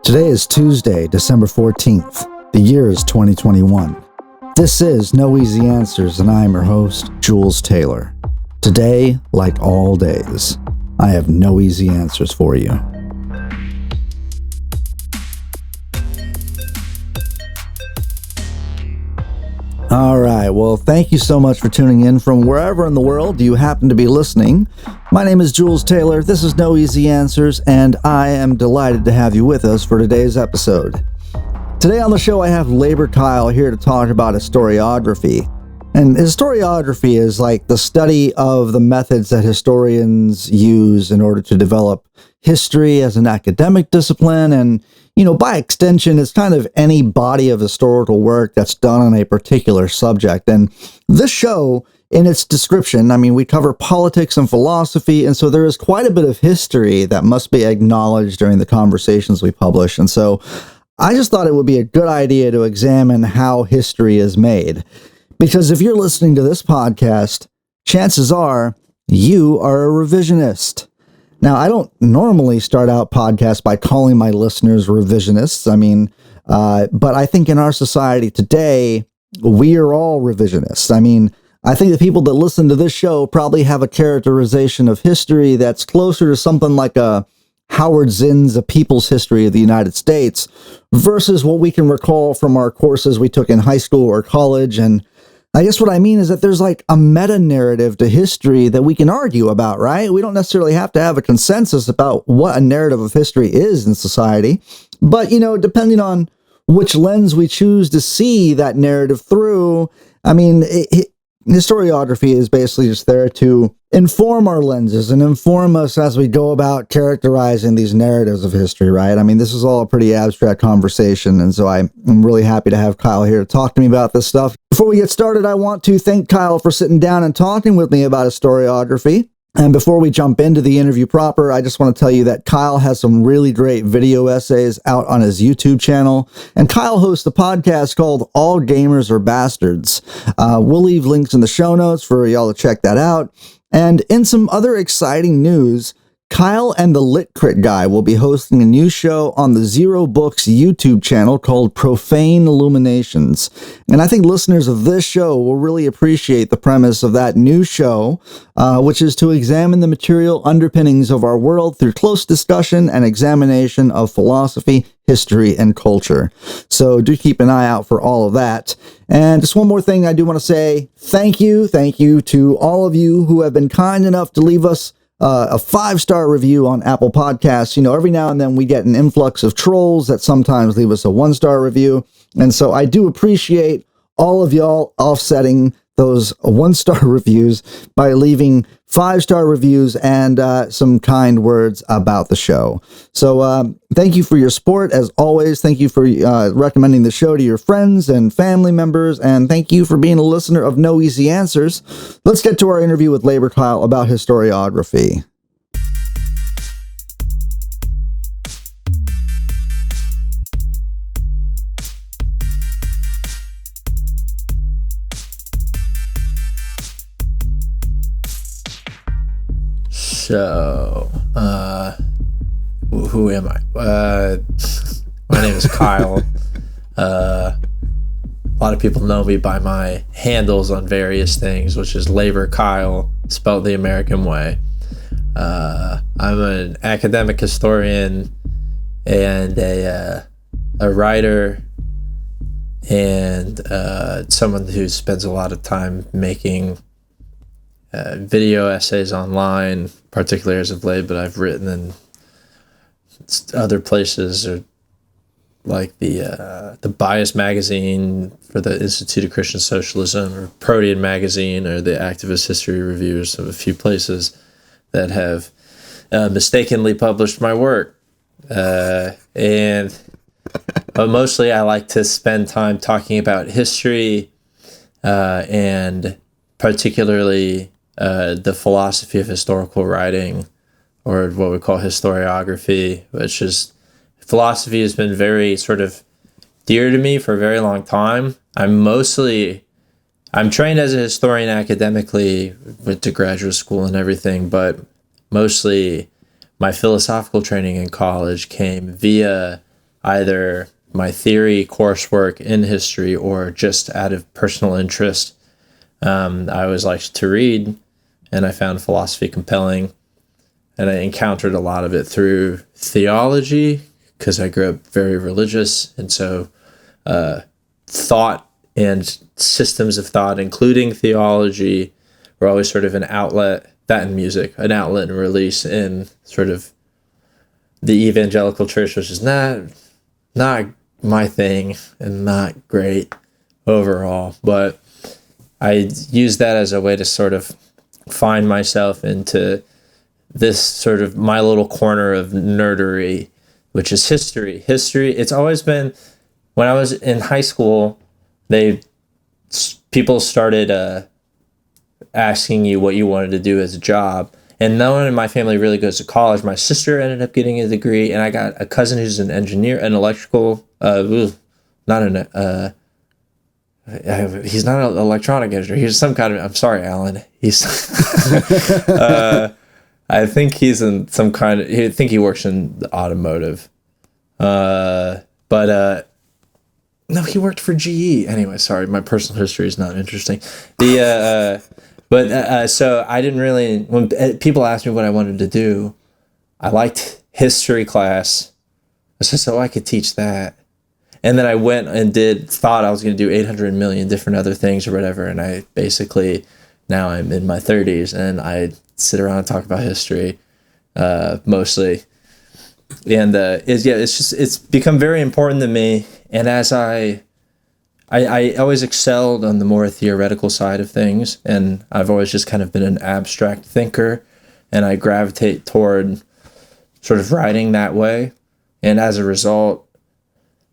Today is Tuesday, December 14th. The year is 2021. This is No Easy Answers, and I am your host, Jules Taylor. Today, like all days, I have no easy answers for you. All right, well, thank you so much for tuning in from wherever in the world you happen to be listening. My name is Jules Taylor, this is No Easy Answers, and I am delighted to have you with us for today's episode. Today on the show, I have Labor Kyle here to talk about historiography. And historiography is like the study of the methods that historians use in order to develop history as an academic discipline. And, by extension, it's kind of any body of historical work that's done on a particular subject. And this show, in its description, we cover politics and philosophy. And so there is quite a bit of history that must be acknowledged during the conversations we publish. And so I just thought it would be a good idea to examine how history is made. Because if you're listening to this podcast, chances are you are a revisionist. Now, I don't normally start out podcasts by calling my listeners revisionists. But I think in our society today, we are all revisionists. I think the people that listen to this show probably have a characterization of history that's closer to something like a Howard Zinn's A People's History of the United States versus what we can recall from our courses we took in high school or college. And I guess what I mean is that there's like a meta-narrative to history that we can argue about, right? We don't necessarily have to have a consensus about what a narrative of history is in society. But, depending on which lens we choose to see that narrative through, historiography is basically just there to inform our lenses and inform us as we go about characterizing these narratives of history, right? This is all a pretty abstract conversation, and so I'm really happy to have Kyle here to talk to me about this stuff. Before we get started, I want to thank Kyle for sitting down and talking with me about historiography. And before we jump into the interview proper, I just want to tell you that Kyle has some really great video essays out on his YouTube channel. And Kyle hosts a podcast called All Gamers Are Bastards. We'll leave links in the show notes for y'all to check that out. And in some other exciting news, Kyle and the Lit Crit Guy will be hosting a new show on the Zero Books YouTube channel called Profane Illuminations. And I think listeners of this show will really appreciate the premise of that new show, which is to examine the material underpinnings of our world through close discussion and examination of philosophy, history, and culture. So do keep an eye out for all of that. And just one more thing I do want to say, thank you to all of you who have been kind enough to leave us a 5-star review on Apple Podcasts. Every now and then we get an influx of trolls that sometimes leave us a 1-star review. And so I do appreciate all of y'all offsetting those 1-star reviews by leaving 5-star reviews and some kind words about the show. So thank you for your support. As always, thank you for recommending the show to your friends and family members. And thank you for being a listener of No Easy Answers. Let's get to our interview with Labor Kyle about historiography. So, who am I? My name is Kyle. A lot of people know me by my handles on various things, which is Labor Kyle, spelled the American way. I'm an academic historian and a writer and someone who spends a lot of time making video essays online, particularly as of late, but I've written in other places, or like the Bias magazine for the Institute of Christian Socialism, or Protean magazine, or the Activist History Reviews of a few places that have mistakenly published my work. But mostly I like to spend time talking about history and particularly the philosophy of historical writing, or what we call historiography, which is philosophy has been very sort of dear to me for a very long time. I'm trained as a historian academically, went to graduate school and everything, but mostly my philosophical training in college came via either my theory coursework in history or just out of personal interest. I always liked to read, and I found philosophy compelling, and I encountered a lot of it through theology because I grew up very religious, and so thought and systems of thought, including theology, were always sort of an outlet, that and music, an outlet and release in sort of the evangelical church, which is not my thing and not great overall, but I use that as a way to sort of find myself into this sort of my little corner of nerdery, which is history. History, it's always been, when I was in high school, people started asking you what you wanted to do as a job. And no one in my family really goes to college. My sister ended up getting a degree, and I got a cousin who's an engineer, an electrical, he's not an electronic engineer. He's some kind of, I'm sorry, Alan. He's, I think he's in some kind of, I think he works in the automotive. No, he worked for GE. Anyway, sorry, my personal history is not interesting. So I didn't really, when people asked me what I wanted to do, I liked history class. I said, so I could teach that. And then I went and thought I was going to do 800 million different other things or whatever. And I basically, now I'm in my 30s and I sit around and talk about history, mostly. And it's become very important to me. And as I always excelled on the more theoretical side of things, and I've always just kind of been an abstract thinker, and I gravitate toward sort of writing that way. And as a result,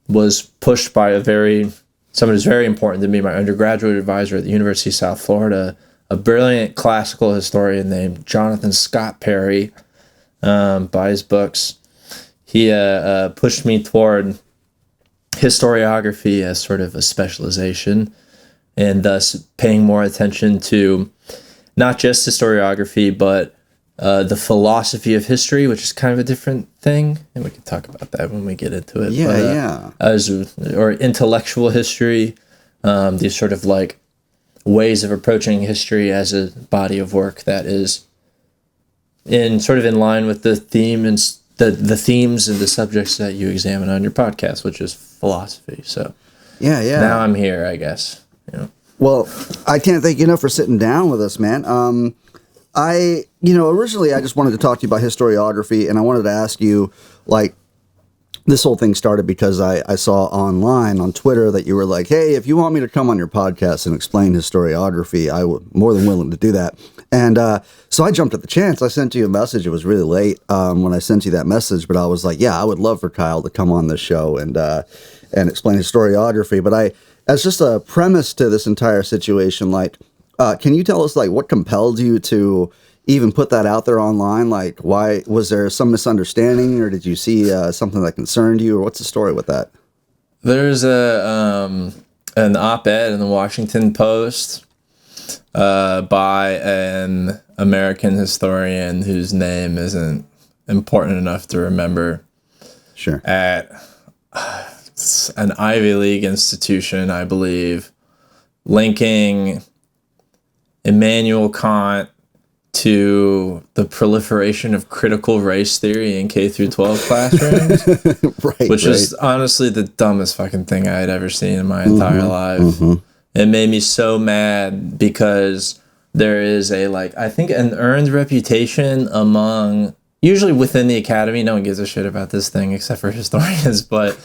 was pushed by someone who's very important to me, my undergraduate advisor at the University of South Florida, a brilliant classical historian named Jonathan Scott Perry, by his books. He pushed me toward historiography as sort of a specialization, and thus paying more attention to not just historiography, but the philosophy of history, which is kind of a different thing, and we can talk about that when we get into it. Or intellectual history, these sort of like ways of approaching history as a body of work that is in line with the theme and the themes and the subjects that you examine on your podcast, which is philosophy. So now I'm here, I guess. Well, I can't thank you enough for sitting down with us, man. Originally I just wanted to talk to you about historiography, and I wanted to ask you, like, this whole thing started because I saw online on Twitter that you were like, hey, if you want me to come on your podcast and explain historiography, I would more than willing to do that. And so I jumped at the chance. I sent you a message. It was really late when I sent you that message, but I was like, yeah, I would love for Kyle to come on this show and explain historiography. But as just a premise to this entire situation, like, can you tell us, like, what compelled you to even put that out there online? Like, why was there some misunderstanding, or did you see something that concerned you, or what's the story with that? There's an op-ed in the Washington Post by an American historian whose name isn't important enough to remember. Sure. At an Ivy League institution, I believe, linking Immanuel Kant to the proliferation of critical race theory in K through 12 classrooms, which is honestly the dumbest fucking thing I had ever seen in my entire life. Mm-hmm. It made me so mad because there is I think an earned reputation among, usually within the academy, no one gives a shit about this thing except for historians, but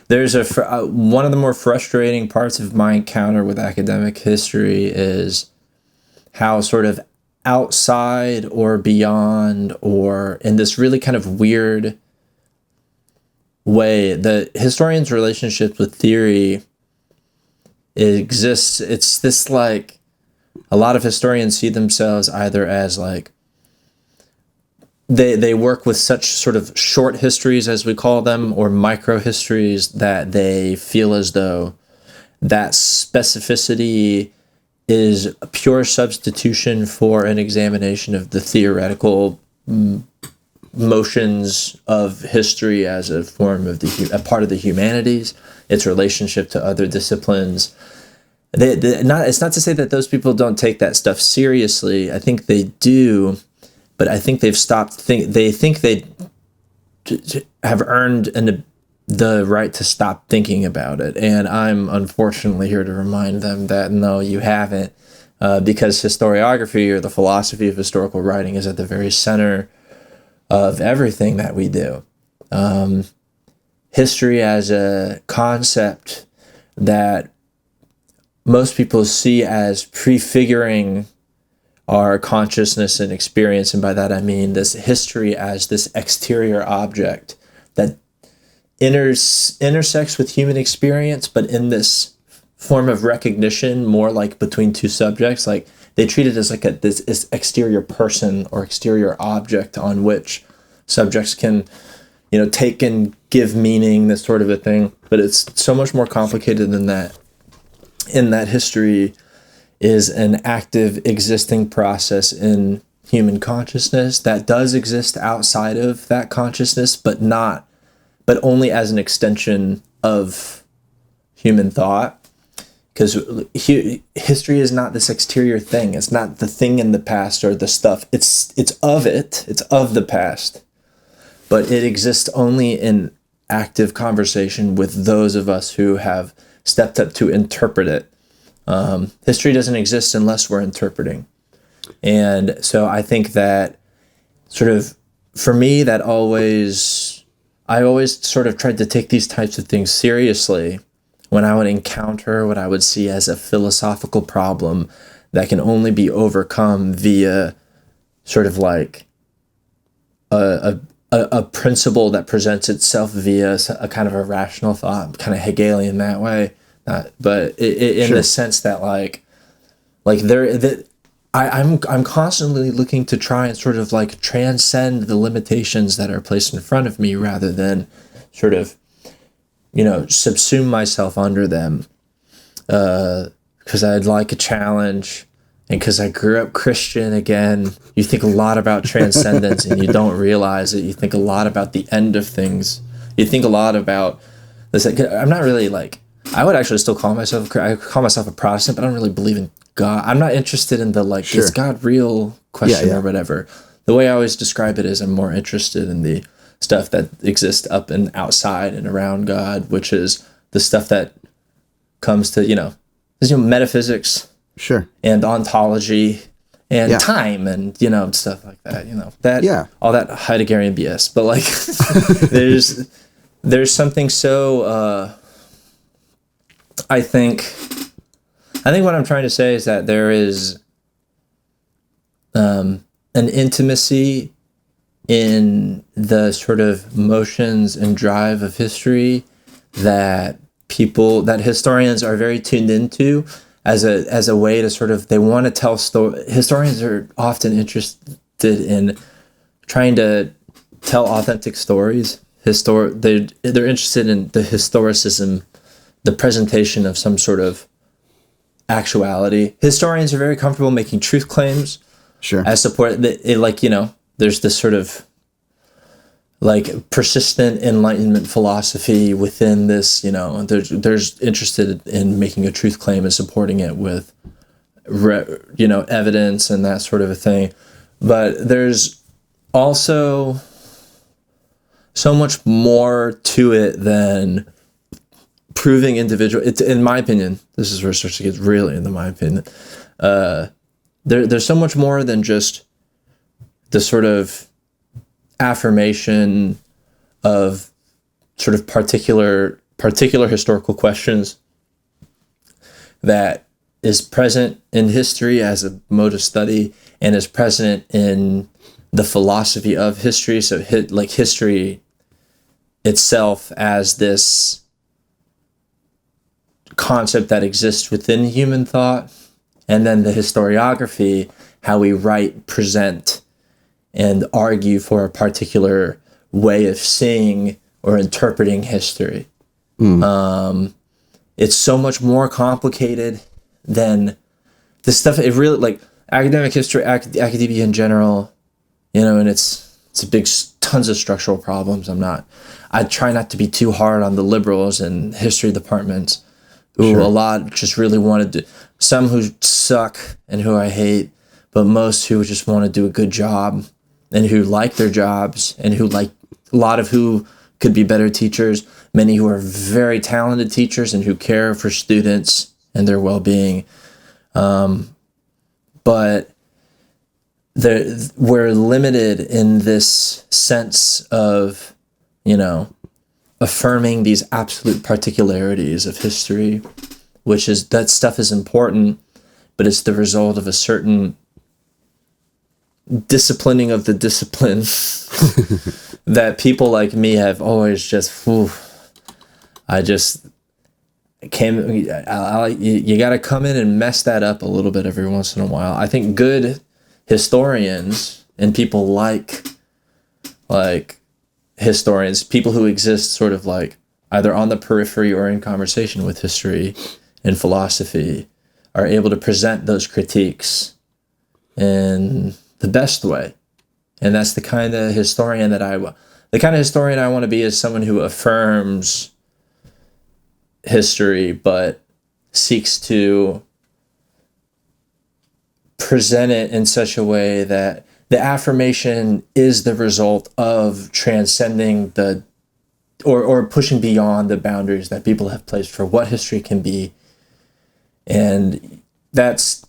there's one of the more frustrating parts of my encounter with academic history is how sort of outside or beyond or in this really kind of weird way the historian's relationship with theory exists. It's this, like, a lot of historians see themselves either as like they work with such sort of short histories, as we call them, or micro histories, that they feel as though that specificity is a pure substitution for an examination of the theoretical motions of history as a form of a part of the humanities, its relationship to other disciplines. It's not to say that those people don't take that stuff seriously. I think they do, but I think they've stopped. They think they have earned the right to stop thinking about it, and I'm unfortunately here to remind them that no, you haven't, because historiography, or the philosophy of historical writing, is at the very center of everything that we do. History as a concept that most people see as prefiguring our consciousness and experience, and by that I mean this history as this exterior object that intersects with human experience, but in this form of recognition, more like between two subjects. Like they treat it as like this exterior person or exterior object on which subjects can, take and give meaning, this sort of a thing. But it's so much more complicated than that. In that history is an active existing process in human consciousness that does exist outside of that consciousness, but only as an extension of human thought. Because history is not this exterior thing. It's not the thing in the past or the stuff. It's of the past. But it exists only in active conversation with those of us who have stepped up to interpret it. History doesn't exist unless we're interpreting. And so I think that sort of, for me, I always sort of tried to take these types of things seriously when I would encounter what I would see as a philosophical problem that can only be overcome via sort of like a principle that presents itself via a kind of a rational thought, kind of Hegelian that way. But in the sense that I'm constantly looking to try and sort of like transcend the limitations that are placed in front of me, rather than sort of, subsume myself under them, because I'd like a challenge, and because I grew up Christian. Again, you think a lot about transcendence and you don't realize it. You think a lot about the end of things. You think a lot about this. I'm not really like, I would actually still call myself a Protestant, but I don't really believe in God. I'm not interested in the is God real question or whatever. The way I always describe it is I'm more interested in the stuff that exists up and outside and around God, which is the stuff that comes to, metaphysics, and ontology, and time, and stuff like that. All that Heideggerian BS. But like, there's something so. I think what I'm trying to say is that there is an intimacy in the sort of motions and drive of history that historians are very tuned into as a way to sort of, they want to tell stories. Historians are often interested in trying to tell authentic stories. They're interested in the historicism, the presentation of some sort of actuality. Historians are very comfortable making truth claims. As support there's this sort of like persistent Enlightenment philosophy within this, there's interested in making a truth claim and supporting it with, evidence and that sort of a thing. But there's also so much more to it than proving individual. It's, in my opinion, this is where it starts to get really into my opinion. There's so much more than just the sort of affirmation of sort of particular historical questions that is present in history as a mode of study, and is present in the philosophy of history. So history itself as this concept that exists within human thought, and then the historiography, how we write, present, and argue for a particular way of seeing or interpreting history. It's so much more complicated than the stuff. It really, like academic history, academia in general, and it's a big tons of structural problems. I try not to be too hard on the liberals and history departments who a lot just really want to do, some who suck and who I hate, but most who just want to do a good job and who like their jobs and who like a lot of who could be better teachers, many who are very talented teachers and who care for students and their well-being. But we're limited in this sense of, affirming these absolute particularities of history, which is that stuff is important, but it's the result of a certain disciplining of the discipline that people like me have always just, you got to come in and mess that up a little bit every once in a while. I think good historians and people like historians, people who exist sort of like either on the periphery or in conversation with history and philosophy, are able to present those critiques in the best way. And that's the kind of historian I want to be, is someone who affirms history but seeks to present it in such a way that the affirmation is the result of transcending or pushing beyond the boundaries that people have placed for what history can be. And that's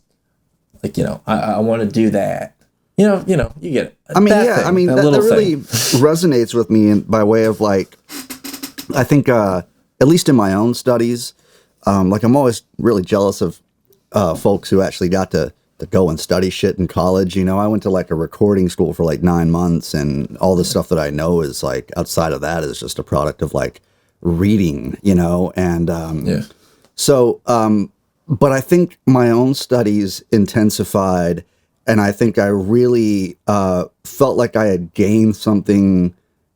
like, I want to do that. You get it. I mean, that really resonates with me by way of like, I think, at least in my own studies, I'm always really jealous of folks who actually got to go and study shit in college. I went to like a recording school for like 9 months, and all the stuff that I know is like outside of that is just a product of like reading, and so but I think my own studies intensified, and I think I really felt like I had gained something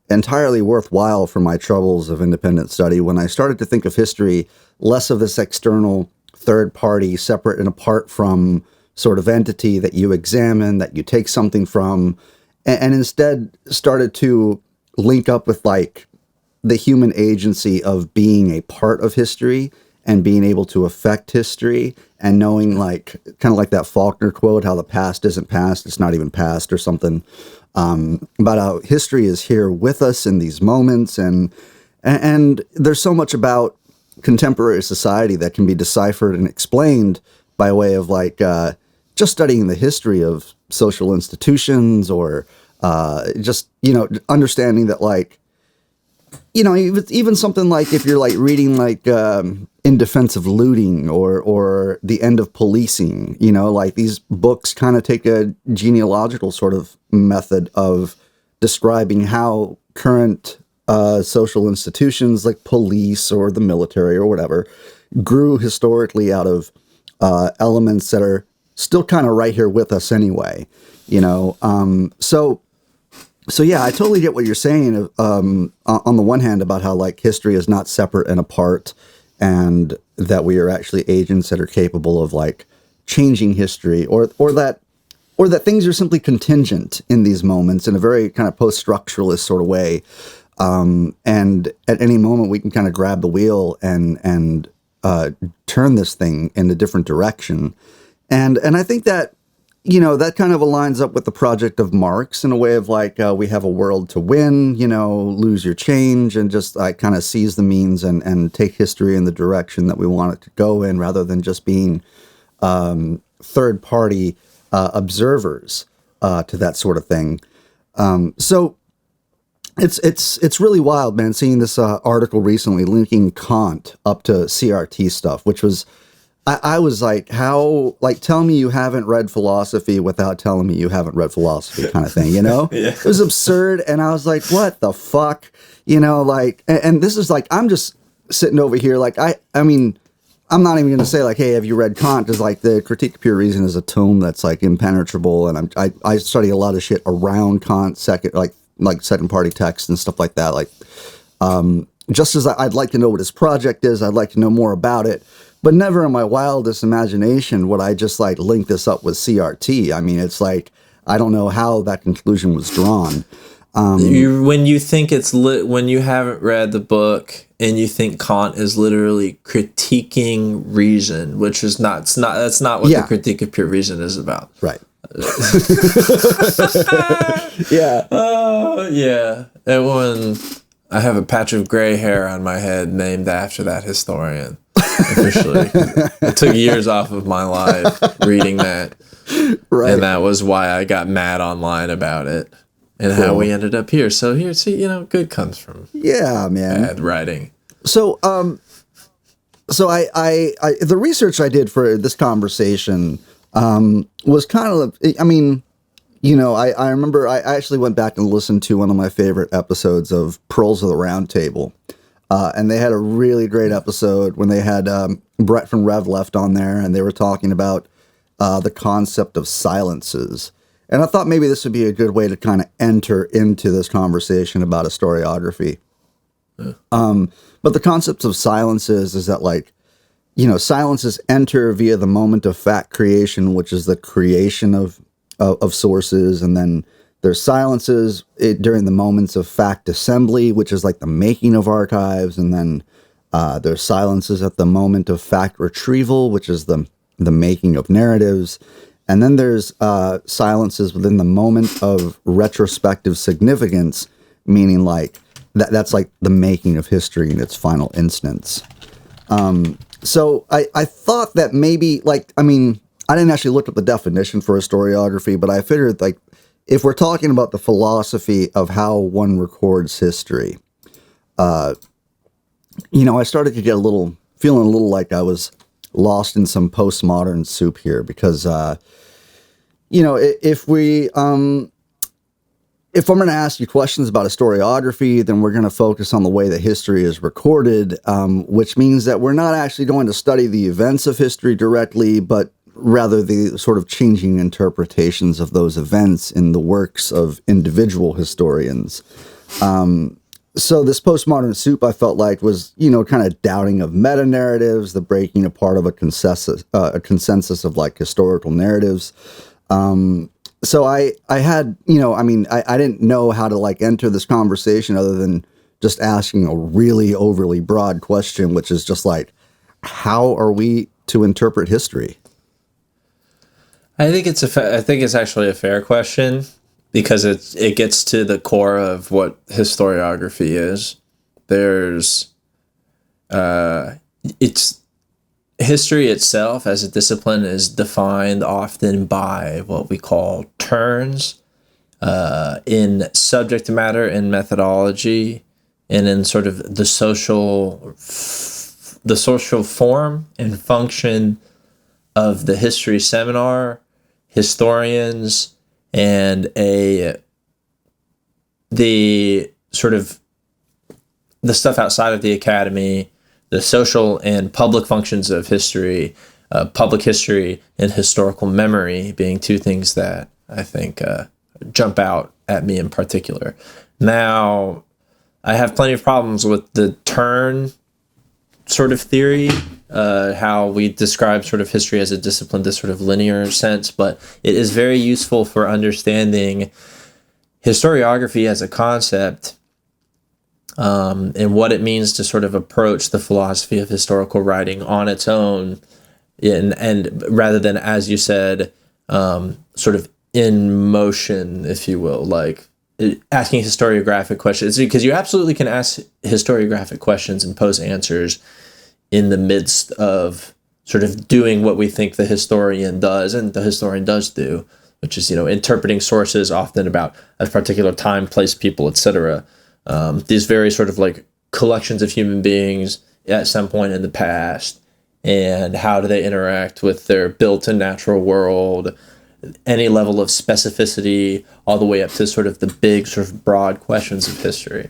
entirely worthwhile from my troubles of independent study when I started to think of history less of this external third party, separate and apart from sort of entity that you examine, that you take something from, and instead started to link up with like the human agency of being a part of history and being able to affect history, and knowing like kind of like that Faulkner quote, how the past isn't past, it's not even past, or something, about how history is here with us in these moments. And there's so much about contemporary society that can be deciphered and explained by way of like just studying the history of social institutions, or just understanding that like even something like if you're like reading like In Defense of Looting or The End of Policing, like these books kind of take a genealogical sort of method of describing how current social institutions like police or the military or whatever grew historically out of elements that are still kind of right here with us anyway, So yeah, I totally get what you're saying. On the one hand, about how like history is not separate and apart, and that we are actually agents that are capable of like changing history, or that things are simply contingent in these moments in a very kind of post-structuralist sort of way, and at any moment we can kind of grab the wheel and turn this thing in a different direction, and I think that. That kind of aligns up with the project of Marx in a way of like, we have a world to win, lose your change, and just like kind of seize the means and take history in the direction that we want it to go in, rather than just being third party observers to that sort of thing. So it's really wild, man, seeing this article recently linking Kant up to CRT stuff, which was, I was like, how, like, tell me you haven't read philosophy without telling me you haven't read philosophy kind of thing, Yeah. It was absurd. And I was like, what the fuck? Like, and this is like, I'm just sitting over here. Like, I mean, I'm not even going to say like, hey, have you read Kant? Because like the Critique of Pure Reason is a tome that's like impenetrable. And I study a lot of shit around Kant, second party texts and stuff like that. Like, just as I'd like to know what his project is, I'd like to know more about it. But never in my wildest imagination would I just like link this up with CRT. I mean, it's like, I don't know how that conclusion was drawn. When you think it's when you haven't read the book and you think Kant is literally critiquing reason, which is that's not what the critique of pure reason is about. Right. Yeah. Oh, yeah. And when I have a patch of gray hair on my head named after that historian, officially. It took years off of my life reading that. Right. And that was why I got mad online about it and how we ended up here. So here, see, good comes from bad writing. So, the research I did for this conversation was kind of, I remember I actually went back and listened to one of my favorite episodes of Pearls of the Round Table. And they had a really great episode when they had Brett from Rev Left on there, and they were talking about the concept of silences. And I thought maybe this would be a good way to kind of enter into this conversation about historiography. But the concept of silences is that, silences enter via the moment of fact creation, which is the creation of sources, and then there's silences during the moments of fact assembly, which is like the making of archives, and then there's silences at the moment of fact retrieval, which is the making of narratives, and then there's silences within the moment of retrospective significance, meaning that's like the making of history in its final instance. So I thought that maybe, I didn't actually look up the definition for historiography, but I figured, if we're talking about the philosophy of how one records history, I started to get feeling a little like I was lost in some postmodern soup here, because, if I'm going to ask you questions about historiography, then we're going to focus on the way that history is recorded, which means that we're not actually going to study the events of history directly, but rather the sort of changing interpretations of those events in the works of individual historians. So this postmodern soup, I felt like, was, kind of doubting of meta-narratives, the breaking apart of a consensus of historical narratives. So I had, I didn't know how to enter this conversation other than just asking a really overly broad question, which is just how are we to interpret history? I think it's actually a fair question, because it gets to the core of what historiography is. It's history itself as a discipline is defined often by what we call turns in subject matter and methodology, and in sort of the social form and function of the history seminar, historians, and the stuff outside of the academy, the social and public functions of history, public history and historical memory being two things that I think jump out at me in particular. Now, I have plenty of problems with the turn sort of theory, how we describe sort of history as a discipline, this sort of linear sense, but it is very useful for understanding historiography as a concept, and what it means to sort of approach the philosophy of historical writing on its own, and rather than, as you said, sort of in motion, if you will, asking historiographic questions, because you absolutely can ask historiographic questions and pose answers in the midst of sort of doing what we think the historian does, and the historian does do, which is, interpreting sources often about a particular time, place, people, etc. These very sort of collections of human beings at some point in the past, and how do they interact with their built-in natural world, any level of specificity, all the way up to sort of the big sort of broad questions of history.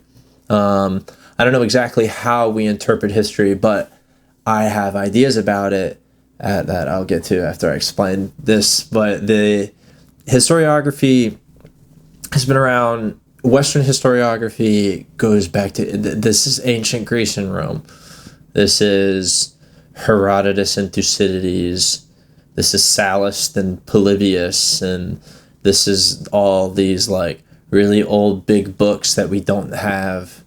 I don't know exactly how we interpret history, but I have ideas about it that I'll get to after I explain this. But the historiography has been around. Western historiography goes back to, this is ancient Greece and Rome. This is Herodotus and Thucydides. This is Sallust and Polybius, and this is all these really old big books that we don't have,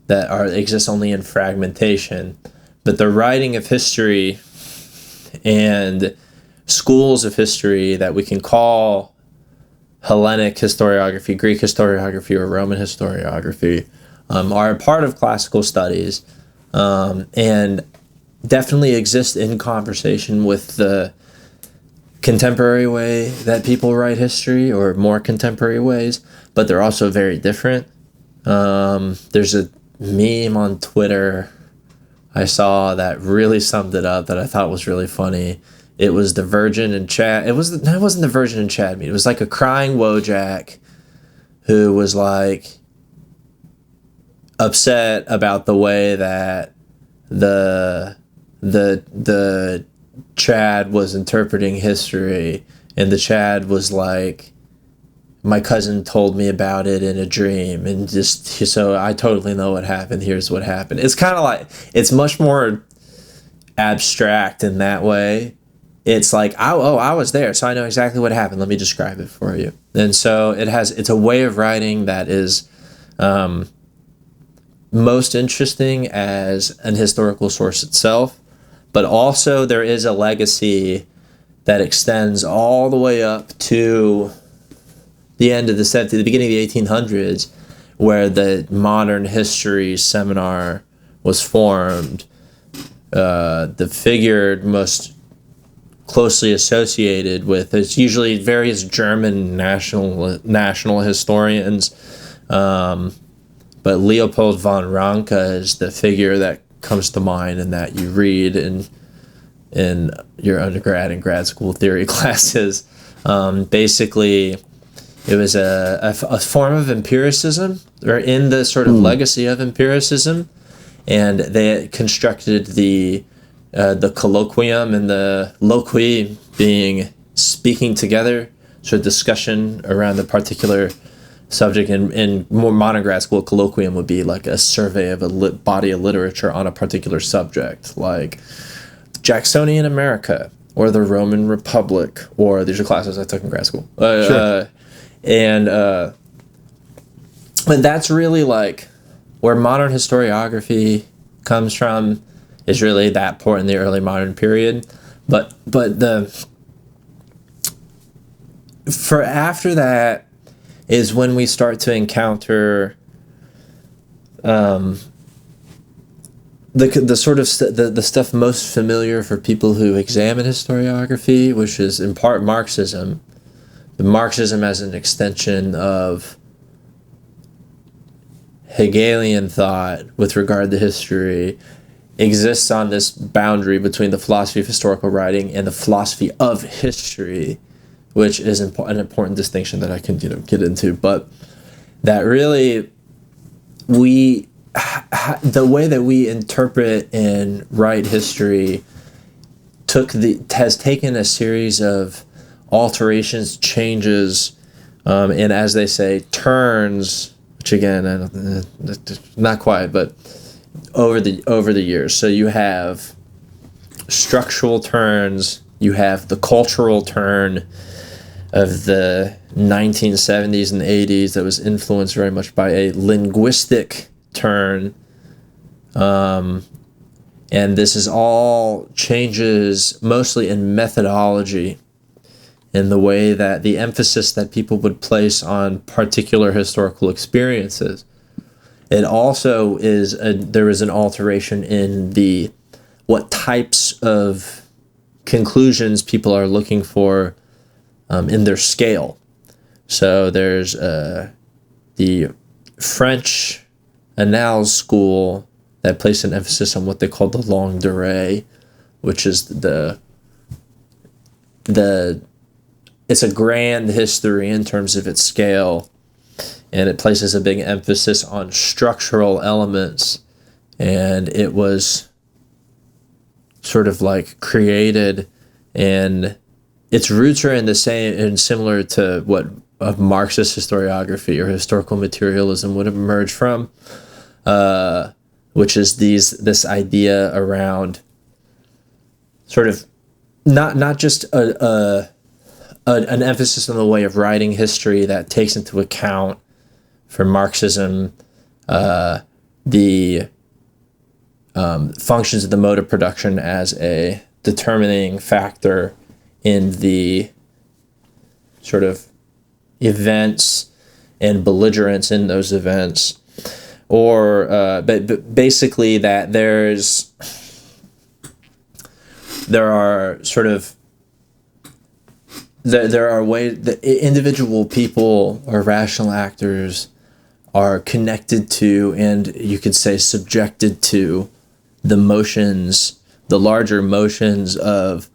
that exist only in fragmentation. But the writing of history and schools of history that we can call Hellenic historiography, Greek historiography, or Roman historiography are a part of classical studies, and definitely exist in conversation with the contemporary way that people write history, or more contemporary ways, but they're also very different. There's a meme on Twitter I saw that really summed it up, that I thought was really funny. It was the Virgin and Chad. It wasn't the Virgin and Chad meme. It was like a crying Wojak who was like upset about the way that the Chad was interpreting history, and the Chad was like, my cousin told me about it in a dream, and just, so I totally know what happened. Here's what happened. It's kind of like, it's much more abstract in that way. It's like, I was there, so I know exactly what happened. Let me describe it for you. And so it's a way of writing that is most interesting as an historical source itself, but also there is a legacy that extends all the way up to the end of the beginning of the 1800s, where the modern history seminar was formed. The figure most closely associated with it's usually various German national historians, but Leopold von Ranke is the figure that comes to mind and that you read in your undergrad and grad school theory classes. Basically, it was a form of empiricism, or in the sort of legacy of empiricism, and they constructed the colloquium and the loqui, being speaking together, sort of discussion around the particular subject. In more modern grad school, colloquium would be like a survey of a body of literature on a particular subject, like Jacksonian America or the Roman Republic, or these are classes I took in grad school. Sure. But that's really like where modern historiography comes from, is really that point in the early modern period. But for after that is when we start to encounter the sort of the stuff most familiar for people who examine historiography, which is in part Marxism. The Marxism as an extension of Hegelian thought with regard to history exists on this boundary between the philosophy of historical writing and the philosophy of history, which is an important distinction that I can get into. But that really, the way that we interpret and write history has taken a series of alterations, changes, and as they say, turns, which again, not quite, but over the years. So you have structural turns, you have the cultural turn of the 1970s and 80s that was influenced very much by a linguistic turn. And this is all changes mostly in methodology, in the way that the emphasis that people would place on particular historical experiences. It also there is an alteration in what types of conclusions people are looking for in their scale. So there's the French Annales school that placed an emphasis on what they call the longue durée, which is it's a grand history in terms of its scale, and it places a big emphasis on structural elements, and it was sort of like created, and its roots are in the same and similar to what of Marxist historiography or historical materialism would emerge from, which is this idea around sort of not just a an emphasis on the way of writing history that takes into account, for Marxism, the functions of the mode of production as a determining factor in the sort of events and belligerence in those events, or but basically that there are ways that individual people or rational actors are connected to, and you could say subjected to, the larger motions of,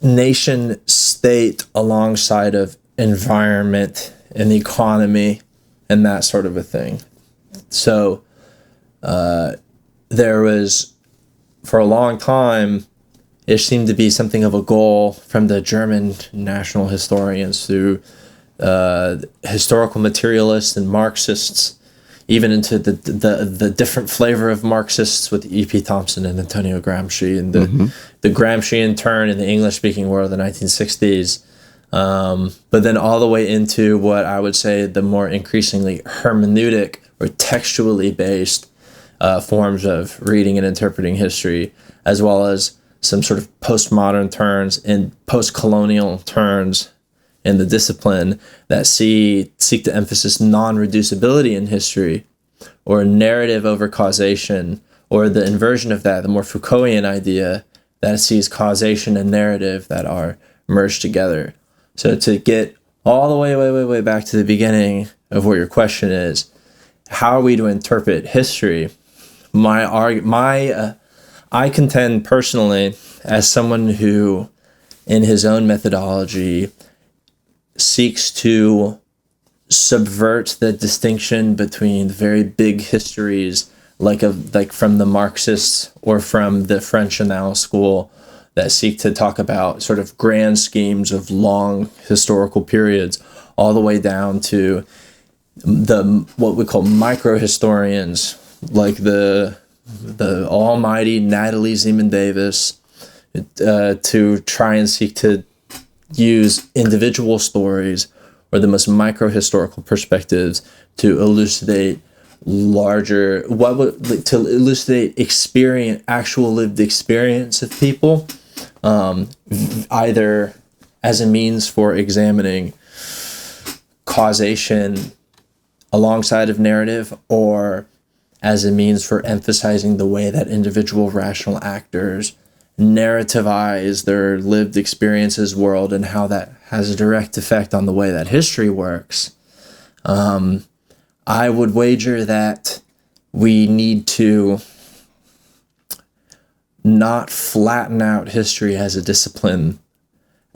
nation state alongside of environment and the economy and that sort of a thing. So there was, for a long time, it seemed to be something of a goal from the German national historians through historical materialists and Marxists, even into the different flavor of Marxists with E.P. Thompson and Antonio Gramsci, and the Gramscian turn in the English-speaking world of the 1960s. But then all the way into what I would say the more increasingly hermeneutic or textually based forms of reading and interpreting history, as well as some sort of postmodern turns and post-colonial turns in the discipline that seek to emphasize non-reducibility in history, or narrative over causation, or the inversion of that, the more Foucaultian idea that sees causation and narrative that are merged together. So to get all the way back to the beginning of what your question is, how are we to interpret history? I contend personally, as someone who, in his own methodology, seeks to subvert the distinction between very big histories, like from the Marxists or from the French Annales school, that seek to talk about sort of grand schemes of long historical periods, all the way down to what we call micro-historians, like the almighty Natalie Zeman Davis, to try and seek to use individual stories or the most micro-historical perspectives to elucidate actual lived experience of people, either as a means for examining causation alongside of narrative, or as a means for emphasizing the way that individual rational actors narrativize their lived experiences world and how that has a direct effect on the way that history works. I would wager that we need to not flatten out history as a discipline,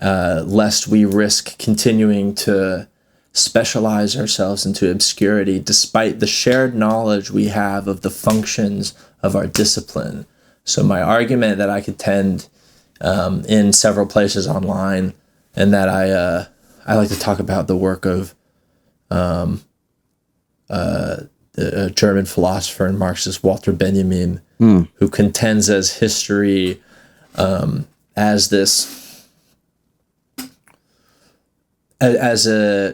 lest we risk continuing to specialize ourselves into obscurity despite the shared knowledge we have of the functions of our discipline. So my argument that I contend in several places online, and that I like to talk about the work of a German philosopher and Marxist, Walter Benjamin, who contends as history as this who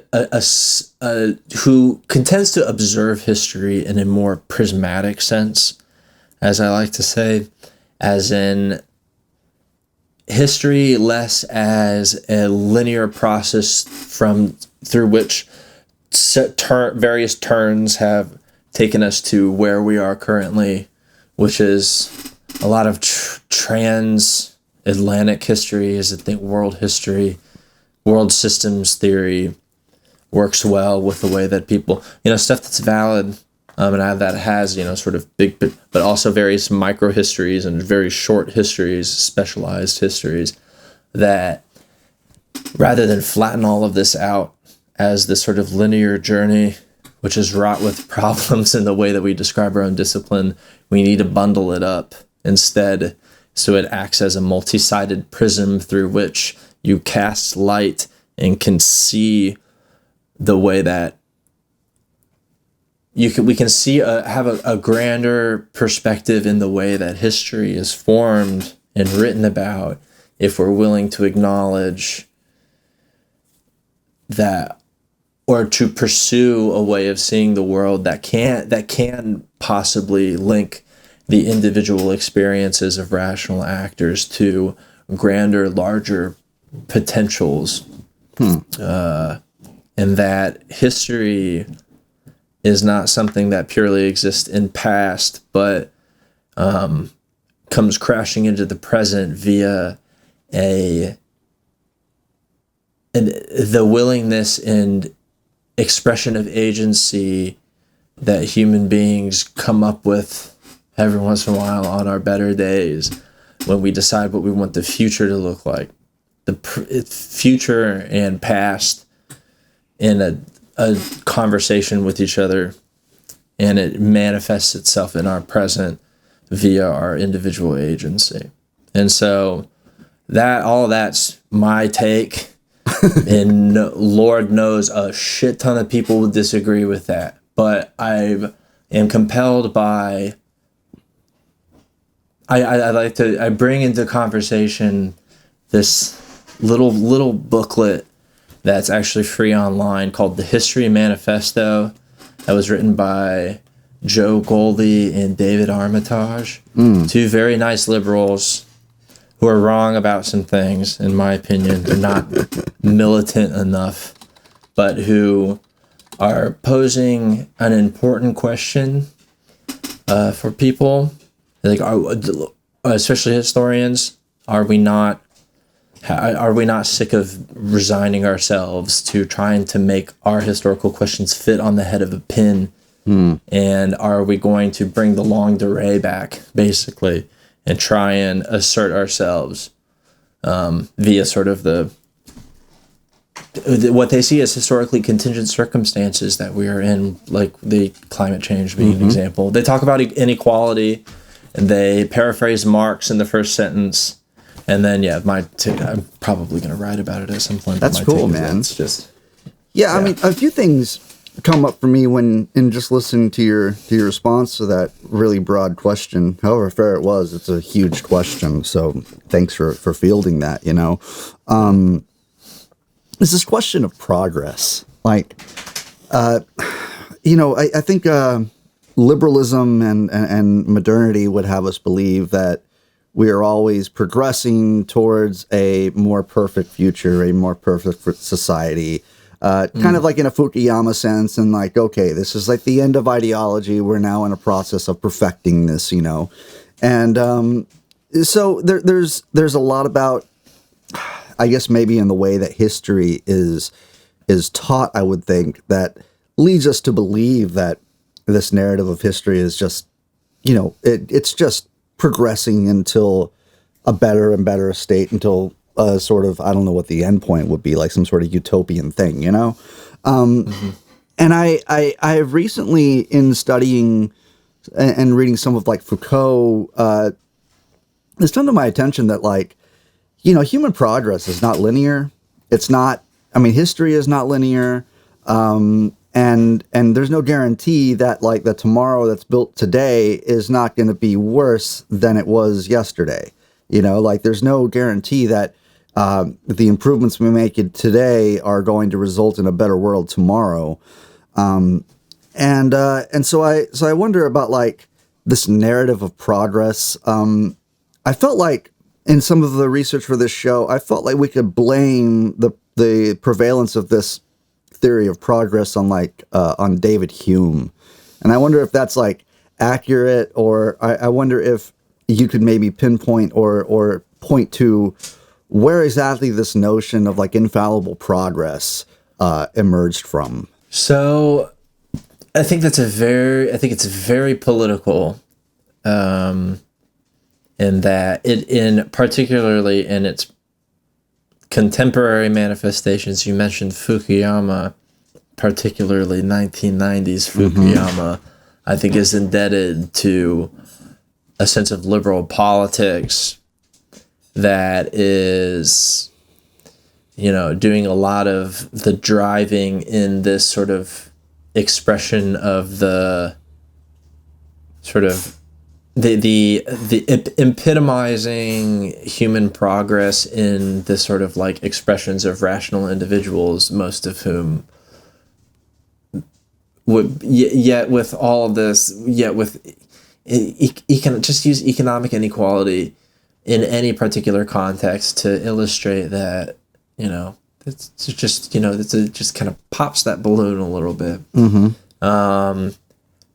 contends to observe history in a more prismatic sense, as I like to say, as in history less as a linear process through which various turns have taken us to where we are currently, which is a lot of transatlantic history, as I think world history, world systems theory works well with the way that people, stuff that's valid, and that has, sort of big, but also various micro histories and very short histories, specialized histories, that rather than flatten all of this out as this sort of linear journey, which is wrought with problems in the way that we describe our own discipline, we need to bundle it up instead, so it acts as a multi-sided prism through which you cast light and can see the way that we can see have a grander perspective in the way that history is formed and written about, if we're willing to acknowledge that, or to pursue a way of seeing the world that can possibly link the individual experiences of rational actors to grander, larger potentials. And that history is not something that purely exists in past, but comes crashing into the present via the willingness and expression of agency that human beings come up with every once in a while on our better days when we decide what we want the future to look like. The future and past in a conversation with each other, and it manifests itself in our present via our individual agency. And so all that's my take. And Lord knows a shit ton of people would disagree with that. But I am compelled by, I bring into conversation this little booklet that's actually free online called The History Manifesto, that was written by Joe Goldie and David Armitage, two very nice liberals who are wrong about some things, in my opinion. They're not militant enough, but who are posing an important question for people, like, especially historians. Are we not sick of resigning ourselves to trying to make our historical questions fit on the head of a pin? And are we going to bring the longue durée back, basically, and try and assert ourselves via sort of what they see as historically contingent circumstances that we are in, like the climate change being an example. They talk about inequality, and they paraphrase Marx in the first sentence. And then, I'm probably going to write about it at some point. That's cool, man. It's just, I mean, a few things come up for me in just listening to your response to that really broad question. However fair it was, it's a huge question. So thanks for fielding that. Is this question of progress? Like, I think liberalism and modernity would have us believe that we are always progressing towards a more perfect future, a more perfect society. Kind of like in a Fukuyama sense, and like, okay, this is like the end of ideology. We're now in a process of perfecting this, And so there's a lot about, I guess maybe in the way that history is taught, I would think, that leads us to believe that this narrative of history is just, it's just progressing until a better and better state, until sort of, I don't know what the end point would be, like some sort of utopian thing, And I have recently, in studying and reading some of like Foucault, it's come to my attention that, like, human progress is not linear. It's not, history is not linear. And there's no guarantee that, like, the tomorrow that's built today is not going to be worse than it was yesterday. Like, there's no guarantee that the improvements we make today are going to result in a better world tomorrow. And so I wonder about, like, this narrative of progress. I felt like in some of the research for this show, I felt like we could blame the prevalence of this theory of progress on David Hume. And I wonder if that's, like, accurate, or I wonder if you could maybe pinpoint or point to where exactly this notion of, like, infallible progress emerged from. So I think it's very political, in that particularly in its contemporary manifestations. You mentioned Fukuyama, particularly 1990s Fukuyama, I think is indebted to a sense of liberal politics that is, doing a lot of the driving in this sort of expression of the sort of epitomizing human progress in the sort of like expressions of rational individuals, most of whom would yet with all of this, yet with just use economic inequality in any particular context to illustrate that, you know, it's just, you know, it just kind of pops that balloon a little bit.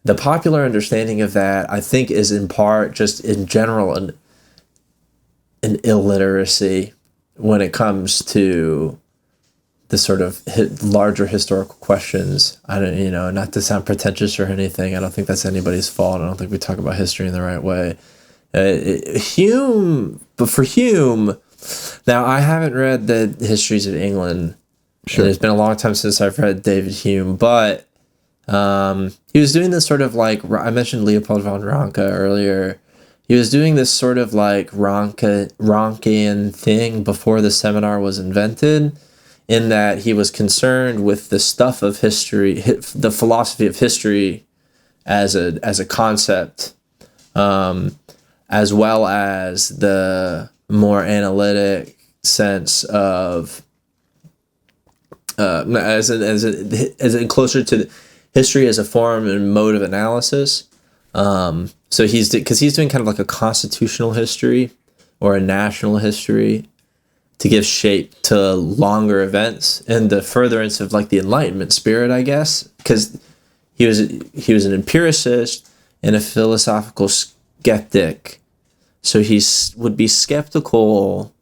The popular understanding of that, I think, is in part just in general an illiteracy when it comes to the sort of larger historical questions. I don't, you know, not to sound pretentious or anything. I don't think that's anybody's fault. I don't think we talk about history in the right way. But for Hume, now I haven't read the histories of England. Sure. It's been a long time since I've read David Hume, but he was doing this sort of like, I mentioned Leopold von Ranke earlier. He was doing this sort of like Rankean thing before the seminar was invented, in that he was concerned with the stuff of history, the philosophy of history as a concept, as well as the more analytic sense of as in closer to history as a form and mode of analysis. So he's doing kind of like a constitutional history or a national history to give shape to longer events in the furtherance of like the Enlightenment spirit, I guess, because he was an empiricist and a philosophical skeptic. So he would be skeptical.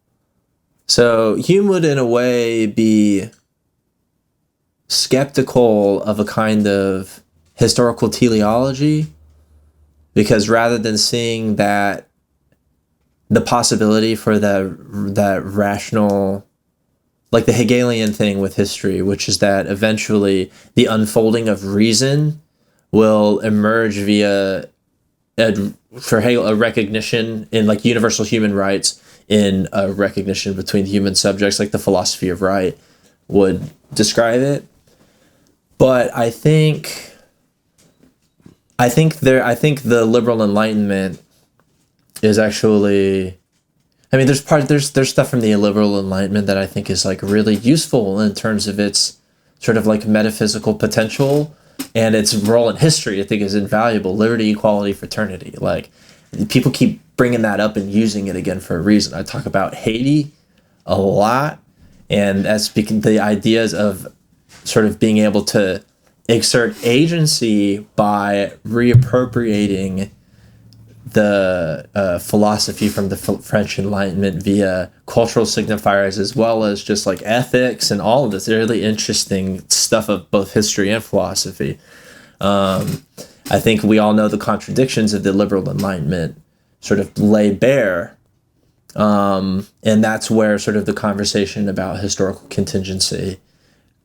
So Hume would in a way be skeptical of a kind of historical teleology, because rather than seeing that the possibility for that rational, like the Hegelian thing with history, which is that eventually the unfolding of reason will emerge via for Hegel, a recognition in like universal human rights, in a recognition between human subjects, like the philosophy of right would describe it. But I think the liberal Enlightenment is actually, I mean, there's stuff from the liberal Enlightenment that I think is like really useful in terms of its sort of like metaphysical potential, and its role in history I think is invaluable. Liberty, equality, fraternity. Like, people keep bringing that up and using it again for a reason. I talk about Haiti a lot, and that's because the ideas of sort of being able to exert agency by reappropriating the philosophy from the French Enlightenment via cultural signifiers, as well as just like ethics and all of this really interesting stuff of both history and philosophy. I think we all know the contradictions of the liberal Enlightenment sort of lay bare. And that's where sort of the conversation about historical contingency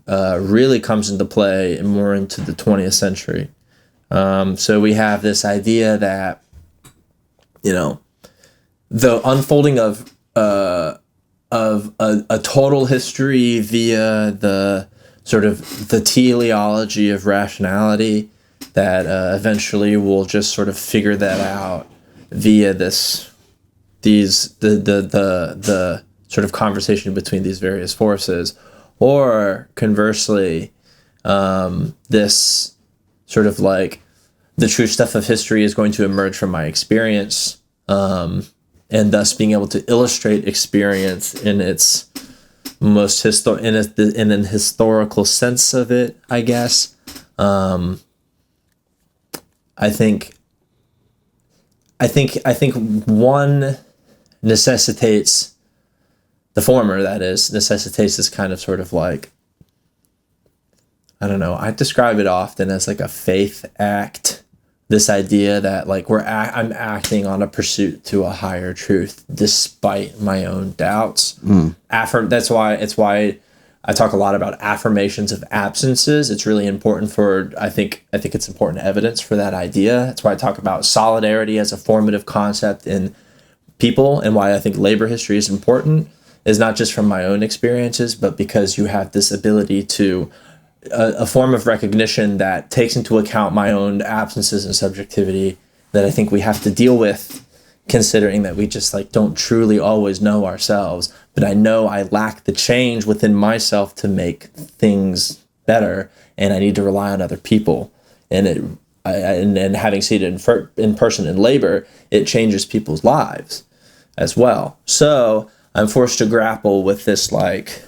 really comes into play and more into the 20th century. So we have this idea that, you know, the unfolding of a total history via the sort of the teleology of rationality, that eventually we'll just sort of figure that out via the sort of conversation between these various forces. Or conversely, this sort of like the true stuff of history is going to emerge from my experience, and thus being able to illustrate experience in its most in an historical sense of it, I guess. I think one necessitates, the former, that is, necessitates this kind of sort of like, I don't know, I describe it often as like a faith act. This idea that like I'm acting on a pursuit to a higher truth despite my own doubts. That's why I talk a lot about affirmations of absences. It's really important for, I think it's important evidence for that idea. That's why I talk about solidarity as a formative concept in people, and why I think labor history is important, is not just from my own experiences, but because you have this ability to a form of recognition that takes into account my own absences and subjectivity that I think we have to deal with, considering that we just like don't truly always know ourselves. But I know I lack the change within myself to make things better, and I need to rely on other people. And and having seen it in person in labor, it changes people's lives as well. So I'm forced to grapple with this, like,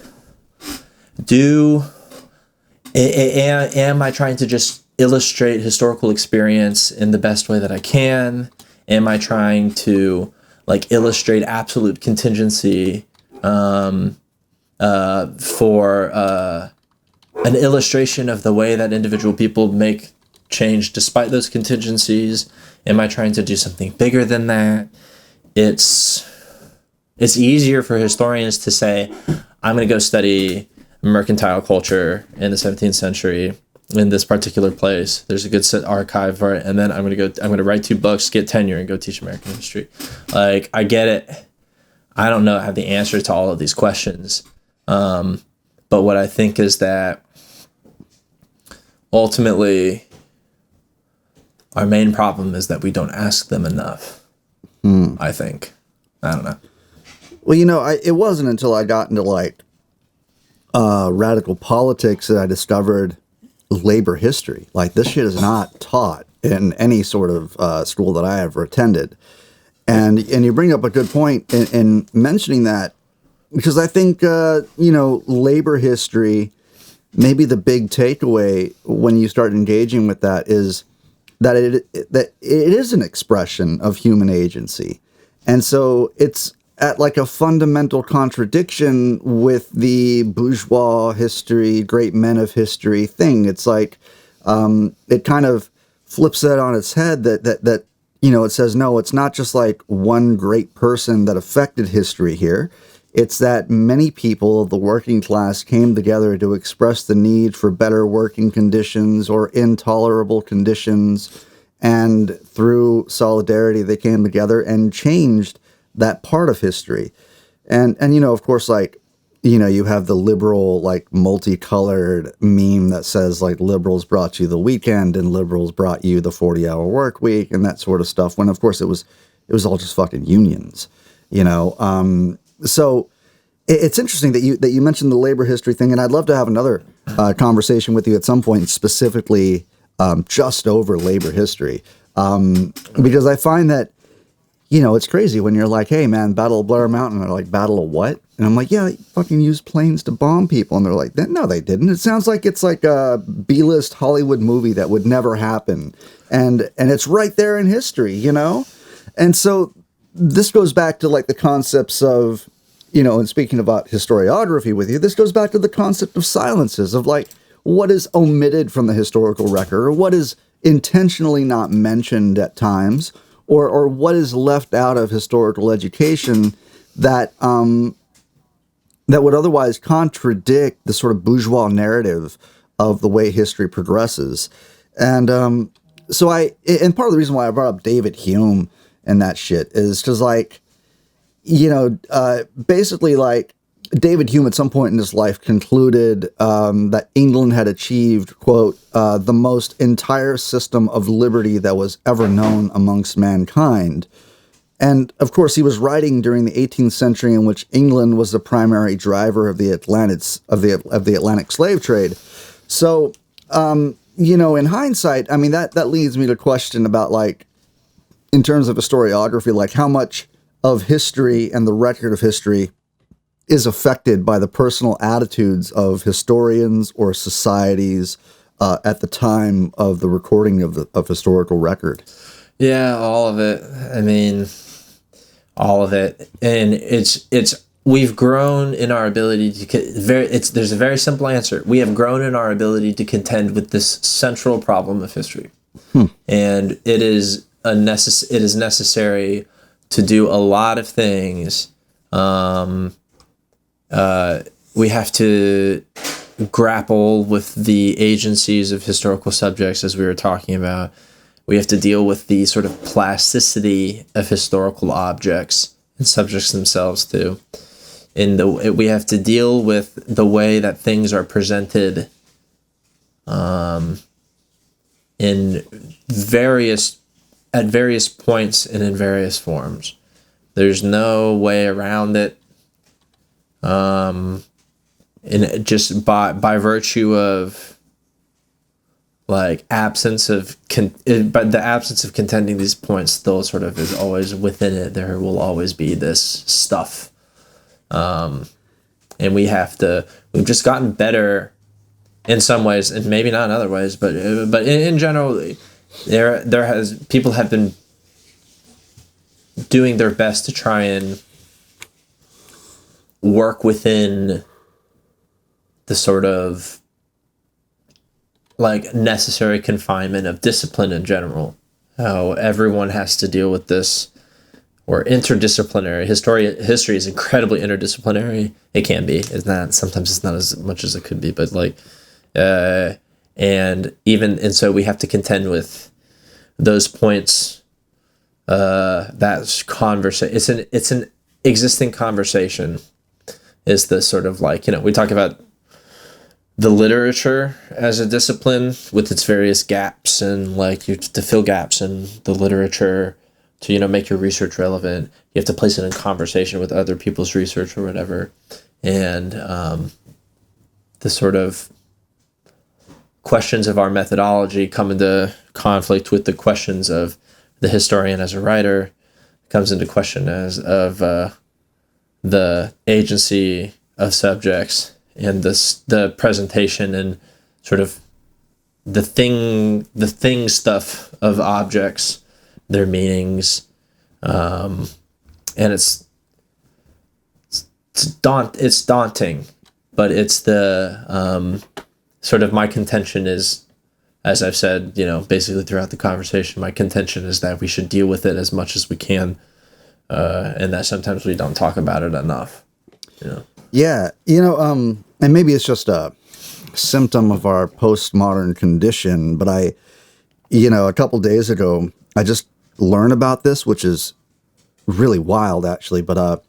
am I trying to just illustrate historical experience in the best way that I can? Am I trying to like illustrate absolute contingency for an illustration of the way that individual people make change despite those contingencies? Am I trying to do something bigger than that? It's easier for historians to say, I'm going to go study mercantile culture in the 17th century in this particular place. There's a good archive for it, and then I'm going to write 2 books, get tenure, and go teach American history. Like, I get it. I don't know, I have the answer to all of these questions. But what I think is that ultimately our main problem is that we don't ask them enough. I think. I don't know. Well, it wasn't until I got into like radical politics that I discovered labor history. Like, this shit is not taught in any sort of school that I ever attended. And you bring up a good point in mentioning that, because I think, labor history, maybe the big takeaway when you start engaging with that is that it is an expression of human agency. And so it's at like a fundamental contradiction with the bourgeois history, great men of history thing. It's like, it kind of flips that on its head that it says, no, it's not just like one great person that affected history here. It's that many people of the working class came together to express the need for better working conditions or intolerable conditions. And through solidarity, they came together and changed that part of history. And of course, like, you have the liberal, like, multicolored meme that says, like, liberals brought you the weekend and liberals brought you the 40-hour work week and that sort of stuff, when, of course, it was all just fucking unions, So it's interesting that you mentioned the labor history thing, and I'd love to have another conversation with you at some point, specifically just over labor history, because I find that, it's crazy when you're like, hey, man, Battle of Blair Mountain. They're like, Battle of what? And I'm like, yeah, they fucking used planes to bomb people. And they're like, no, they didn't. It sounds like it's like a B-list Hollywood movie that would never happen. And it's right there in history, And so this goes back to like the concepts of, and speaking about historiography with you, this goes back to the concept of silences, of like, what is omitted from the historical record, or what is intentionally not mentioned at times, or what is left out of historical education that that would otherwise contradict the sort of bourgeois narrative of the way history progresses. And and part of the reason why I brought up David Hume and that shit is because, like, basically, like, David Hume at some point in his life concluded that England had achieved, quote, the most entire system of liberty that was ever known amongst mankind. And of course, he was writing during the 18th century, in which England was the primary driver of the Atlantic slave trade. So, in hindsight, I mean, that leads me to question about, like, in terms of historiography, like, how much of history and the record of history is affected by the personal attitudes of historians or societies at the time of the recording of historical record. Yeah, all of it. I mean, all of it. And we've grown in our ability to there's a very simple answer. We have grown in our ability to contend with this central problem of history. And it is necessary to do a lot of things. We have to grapple with the agencies of historical subjects, as we were talking about. We have to deal with the sort of plasticity of historical objects and subjects themselves too. We have to deal with the way that things are presented in various at various points and in various forms. There's no way around it. And just by virtue of like absence of but the absence of contending these points still sort of is always within it. There will always be this stuff, and we've just gotten better in some ways, and maybe not in other ways, but in general, people have been doing their best to try and work within the sort of like necessary confinement of discipline in general. How everyone has to deal with this, or interdisciplinary. History is incredibly interdisciplinary. It can be. It's not. Sometimes it's not as much as it could be. But like, and so we have to contend with those points. That's conversation. It's an existing conversation. Is the sort of like, we talk about the literature as a discipline with its various gaps, and like you have to fill gaps in the literature to make your research relevant. You have to place it in conversation with other people's research or whatever, and the sort of questions of our methodology come into conflict with the questions of the historian as a writer, comes into question as of the agency of subjects, and the presentation and sort of the thing stuff of objects, their meanings, and it's daunting, but it's the sort of my contention is, as I've said, basically throughout the conversation, my contention is that we should deal with it as much as we can, and that sometimes we don't talk about it enough. Yeah, and maybe it's just a symptom of our postmodern condition, but a couple days ago, I just learned about this, which is really wild, actually, but,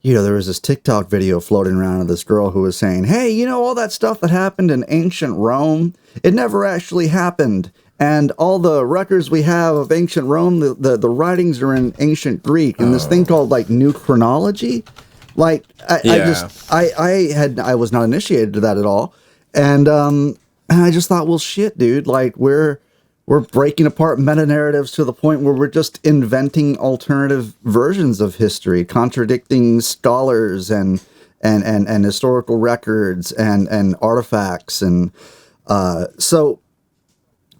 there was this TikTok video floating around of this girl who was saying, hey, all that stuff that happened in ancient Rome, it never actually happened, and all the records we have of ancient Rome, the writings are in ancient Greek, and this thing called, like, New Chronology. Like, I was not initiated to that at all. And I just thought, well, shit, dude, like we're breaking apart meta narratives to the point where we're just inventing alternative versions of history, contradicting scholars and historical records and artifacts. And so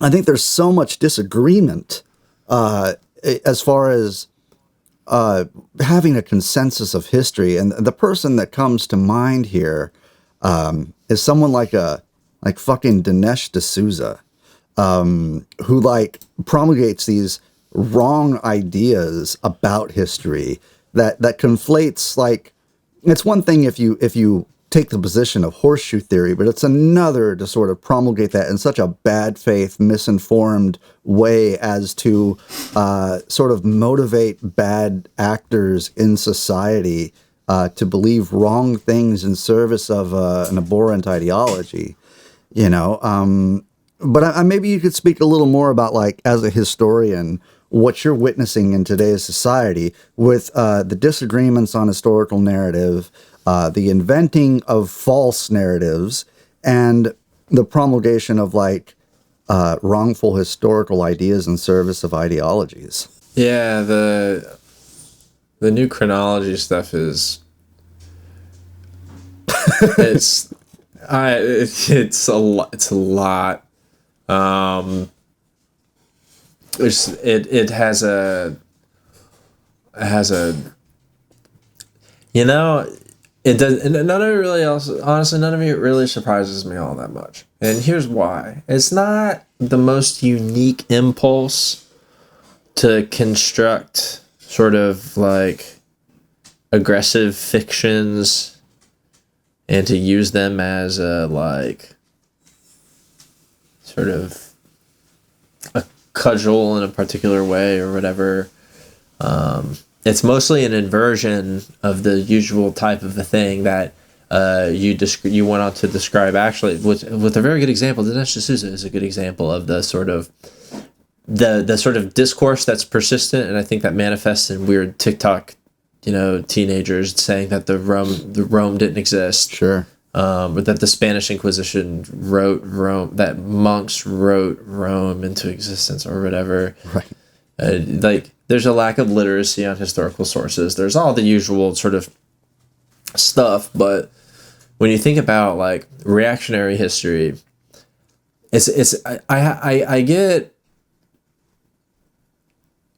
I think there's so much disagreement as far as having a consensus of history, and the person that comes to mind here is someone like fucking Dinesh D'Souza, who like promulgates these wrong ideas about history that conflates. Like, it's one thing if you take the position of horseshoe theory, but it's another to sort of promulgate that in such a bad faith, misinformed way as to sort of motivate bad actors in society to believe wrong things in service of an abhorrent ideology, But maybe you could speak a little more about, like, as a historian, what you're witnessing in today's society with the disagreements on historical narrative, the inventing of false narratives, and the promulgation of like wrongful historical ideas in service of ideologies. Yeah, the New Chronology stuff is it's a lot. It's a lot. It has a it does. None of it really honestly, none of it really surprises me all that much. And here's why. It's not the most unique impulse to construct sort of like aggressive fictions and to use them as a like sort of a cudgel in a particular way or whatever. It's mostly an inversion of the usual type of a thing that you went on to describe, actually with a very good example. Dinesh D'Souza is a good example of the sort of the sort of discourse that's persistent, and I think that manifests in weird TikTok, teenagers saying that the Rome didn't exist. Sure. Or that the Spanish Inquisition wrote Rome, that monks wrote Rome into existence or whatever. Right. There's a lack of literacy on historical sources. There's all the usual sort of stuff, but when you think about like reactionary history, I get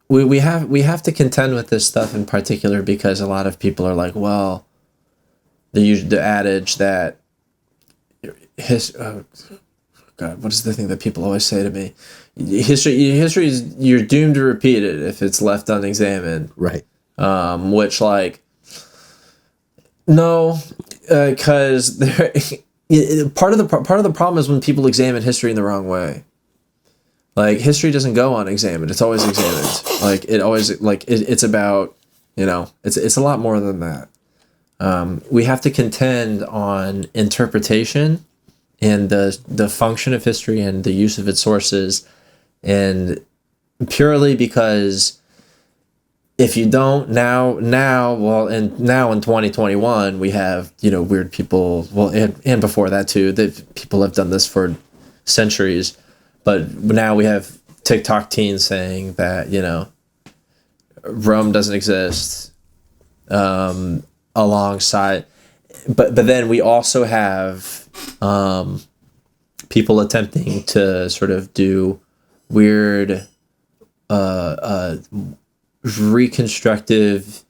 we have to contend with this stuff in particular because a lot of people are like, well, the adage that God, what is the thing that people always say to me? History is, you're doomed to repeat it if it's left unexamined. Right. Which no, because part of the problem is when people examine history in the wrong way. Like, history doesn't go unexamined; it's always examined. It's about, it's a lot more than that. We have to contend on interpretation and the function of history and the use of its sources, and purely because if you don't now in 2021 we have weird people, and before that too, that people have done this for centuries, but now we have TikTok teens saying that Rome doesn't exist, alongside, but then we also have people attempting to sort of do weird reconstructive,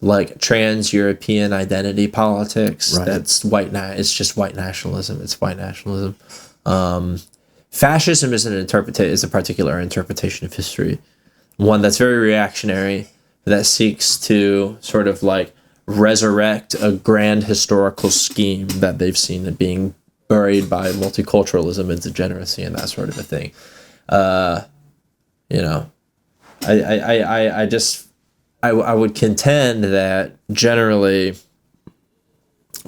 like, trans-European identity politics. Right. That's it's just white nationalism. It's white nationalism. Fascism is a particular interpretation of history, one that's very reactionary, that seeks to sort of like resurrect a grand historical scheme that they've seen it being buried by multiculturalism and degeneracy and that sort of a thing. I would contend that generally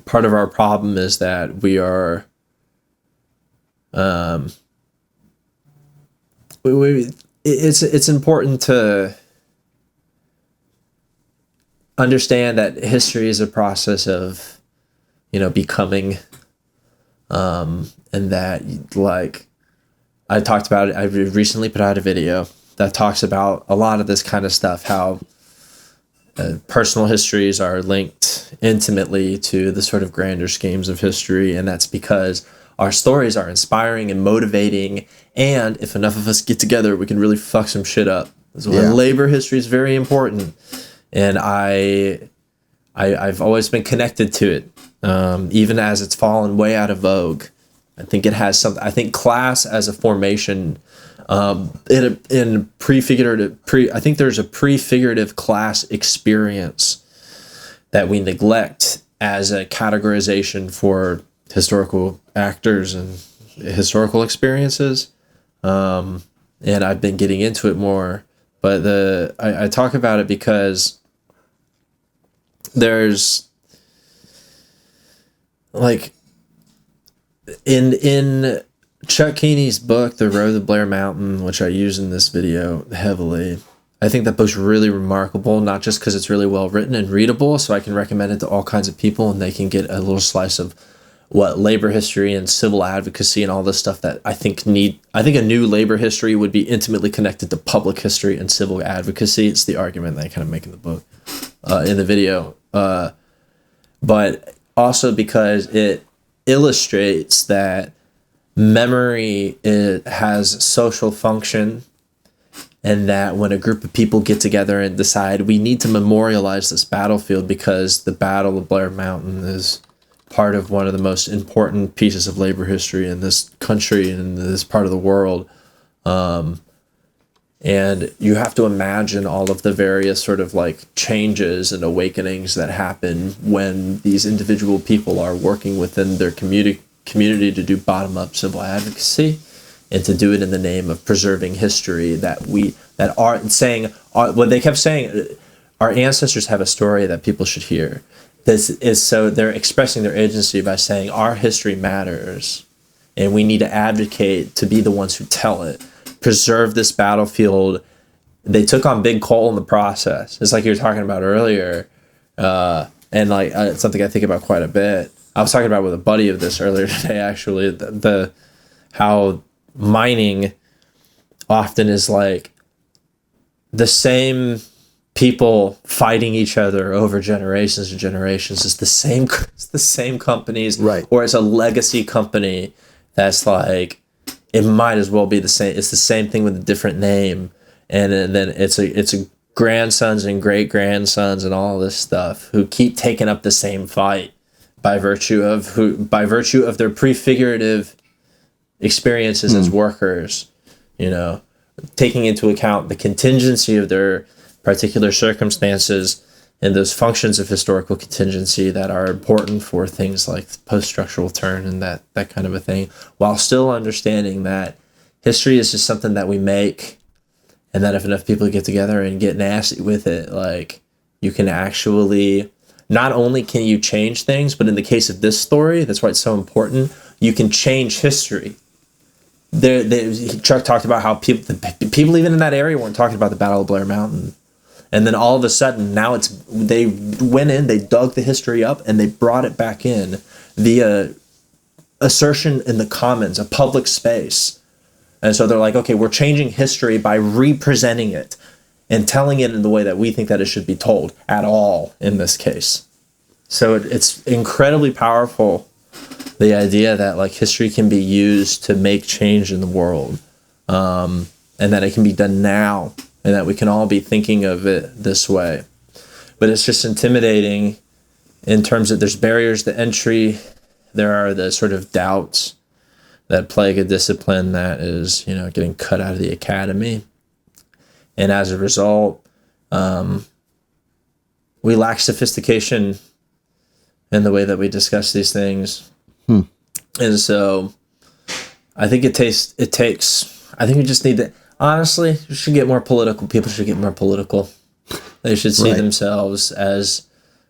part of our problem is that we are it's important to understand that history is a process of, becoming, and that, like, I talked about it. I recently put out a video that talks about a lot of this kind of stuff, how personal histories are linked intimately to the sort of grander schemes of history, and that's because our stories are inspiring and motivating, and if enough of us get together, we can really fuck some shit up. So labor history is very important. And I've always been connected to it, even as it's fallen way out of vogue. I think it has something. I think class as a formation, in prefigurative. I think there's a prefigurative class experience that we neglect as a categorization for historical actors and historical experiences. And I've been getting into it more. But I talk about it because there's, like, in Chuck Keeney's book, The Road to Blair Mountain, which I use in this video heavily, I think that book's really remarkable, not just because it's really well written and readable, so I can recommend it to all kinds of people and they can get a little slice of what labor history and civil advocacy and all this stuff that I think a new labor history would be intimately connected to public history and civil advocacy. It's the argument that I kind of make in the book, in the video. But also because it illustrates that memory has social function, and that when a group of people get together and decide we need to memorialize this battlefield because the Battle of Blair Mountain is part of one of the most important pieces of labor history in this country and in this part of the world. And you have to imagine all of the various sort of like changes and awakenings that happen when these individual people are working within their community to do bottom-up civil advocacy and to do it in the name of preserving history what they kept saying, our ancestors have a story that people should hear. This is, so they're expressing their agency by saying our history matters and we need to advocate to be the ones who tell it. preserve this battlefield. They took on big coal in the process. It's like you were talking about earlier, and like it's something I think about quite a bit. I was talking about with a buddy of this earlier today, actually, the how mining often is like the same people fighting each other over generations and generations. It's the same companies, right? Or it's a legacy company that's like, it might as well be the same. It's the same thing with a different name, and then it's a grandsons and great grandsons and all this stuff who keep taking up the same fight by virtue of their prefigurative experiences as workers, taking into account the contingency of their particular circumstances and those functions of historical contingency that are important for things like post-structural turn and that kind of a thing, while still understanding that history is just something that we make, and that if enough people get together and get nasty with it, like, you can actually, not only can you change things, but in the case of this story, that's why it's so important, you can change history. Chuck talked about how people even in that area weren't talking about the Battle of Blair Mountain. And then all of a sudden, now they went in, they dug the history up, and they brought it back in via assertion in the commons, a public space. And so they're like, okay, we're changing history by representing it and telling it in the way that we think that it should be told at all in this case. So it's incredibly powerful, the idea that like history can be used to make change in the world, and that it can be done now, and that we can all be thinking of it this way. But it's just intimidating in terms of there's barriers to entry. There are the sort of doubts that plague a discipline that is, getting cut out of the academy. And as a result, we lack sophistication in the way that we discuss these things. And so I think I think we just need to, honestly, we should get more political. People should get more political. They should see themselves as,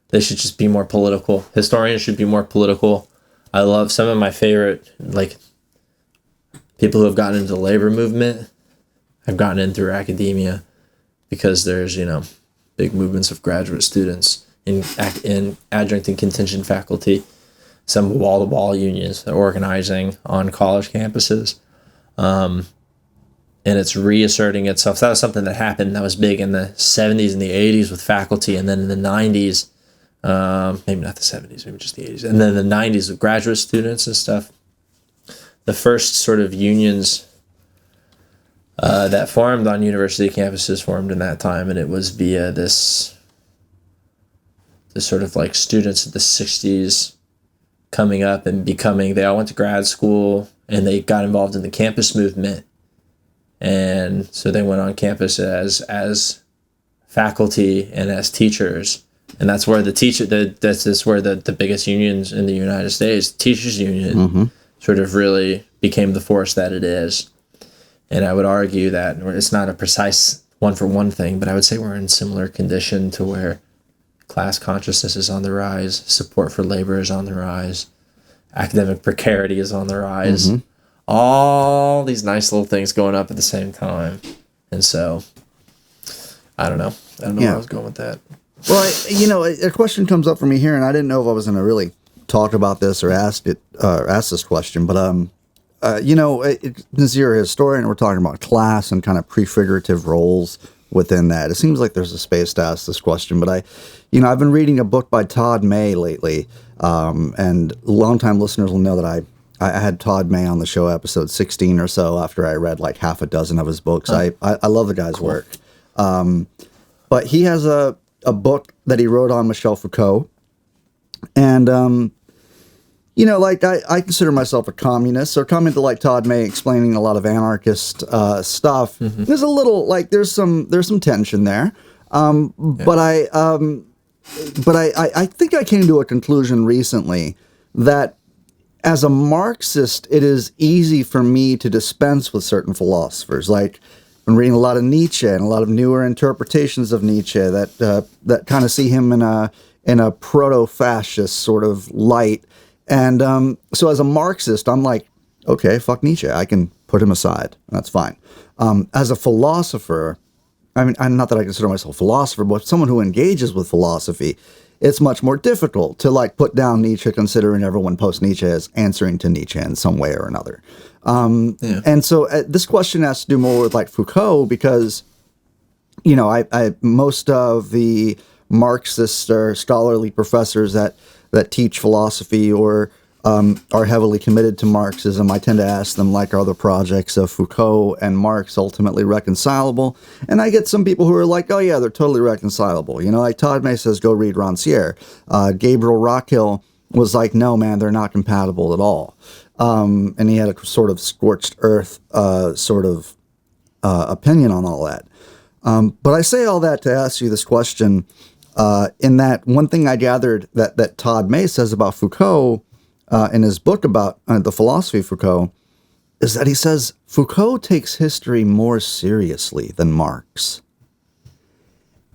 they should just be more political. Historians should be more political. I love some of my favorite, like, people who have gotten into the labor movement have gotten in through academia, because there's, big movements of graduate students in adjunct and contingent faculty, some wall-to-wall unions that are organizing on college campuses. And it's reasserting itself. That was something that happened that was big in the 70s and the 80s with faculty, and then in the 90s, maybe not the 70s, maybe just the 80s, and then the 90s with graduate students and stuff. The first sort of unions that formed on university campuses formed in that time, and it was via this sort of like students of the 60s coming up and becoming, they all went to grad school and they got involved in the campus movement. And so they went on campus as faculty and as teachers. And that's where the biggest unions in the United States, teachers union, sort of really became the force that it is. And I would argue that it's not a precise one-for-one thing, but I would say we're in similar condition to where class consciousness is on the rise, support for labor is on the rise, academic precarity is on the rise. All these nice little things going up at the same time. And so, I don't know where I was going with that. Well, a question comes up for me here, and I didn't know if I was going to really talk about this or ask this question, but since you're a historian, we're talking about class and kind of prefigurative roles within that. It seems like there's a space to ask this question, but I've been reading a book by Todd May lately, and longtime listeners will know that I had Todd May on the show episode 16 or so after I read like half a dozen of his books. I love the guy's work. But he has a book that he wrote on Michel Foucault. And, I consider myself a communist, so coming to like Todd May explaining a lot of anarchist stuff, there's a little, there's some tension there. But I think I came to a conclusion recently that as a Marxist, it is easy for me to dispense with certain philosophers. Like, I've been reading a lot of Nietzsche and a lot of newer interpretations of Nietzsche that kind of see him in a proto-fascist sort of light. And so as a Marxist, I'm like, okay, fuck Nietzsche. I can put him aside. That's fine. As a philosopher, I mean, I'm not that I consider myself a philosopher, but someone who engages with philosophy, it's much more difficult to like put down Nietzsche, considering everyone post Nietzsche as answering to Nietzsche in some way or another. And so this question has to do more with like Foucault, because, you know, I most of the Marxist or scholarly professors that teach philosophy or are heavily committed to Marxism, I tend to ask them, like, are the projects of Foucault and Marx ultimately reconcilable? And I get some people who are like, oh yeah, they're totally reconcilable. You know, like Todd May says, go read Rancière. Gabriel Rockhill was like, no, man, they're not compatible at all. And he had a sort of scorched earth opinion on all that. But I say all that to ask you this question, in that one thing I gathered that Todd May says about Foucault in his book about the philosophy of Foucault is that he says Foucault takes history more seriously than Marx.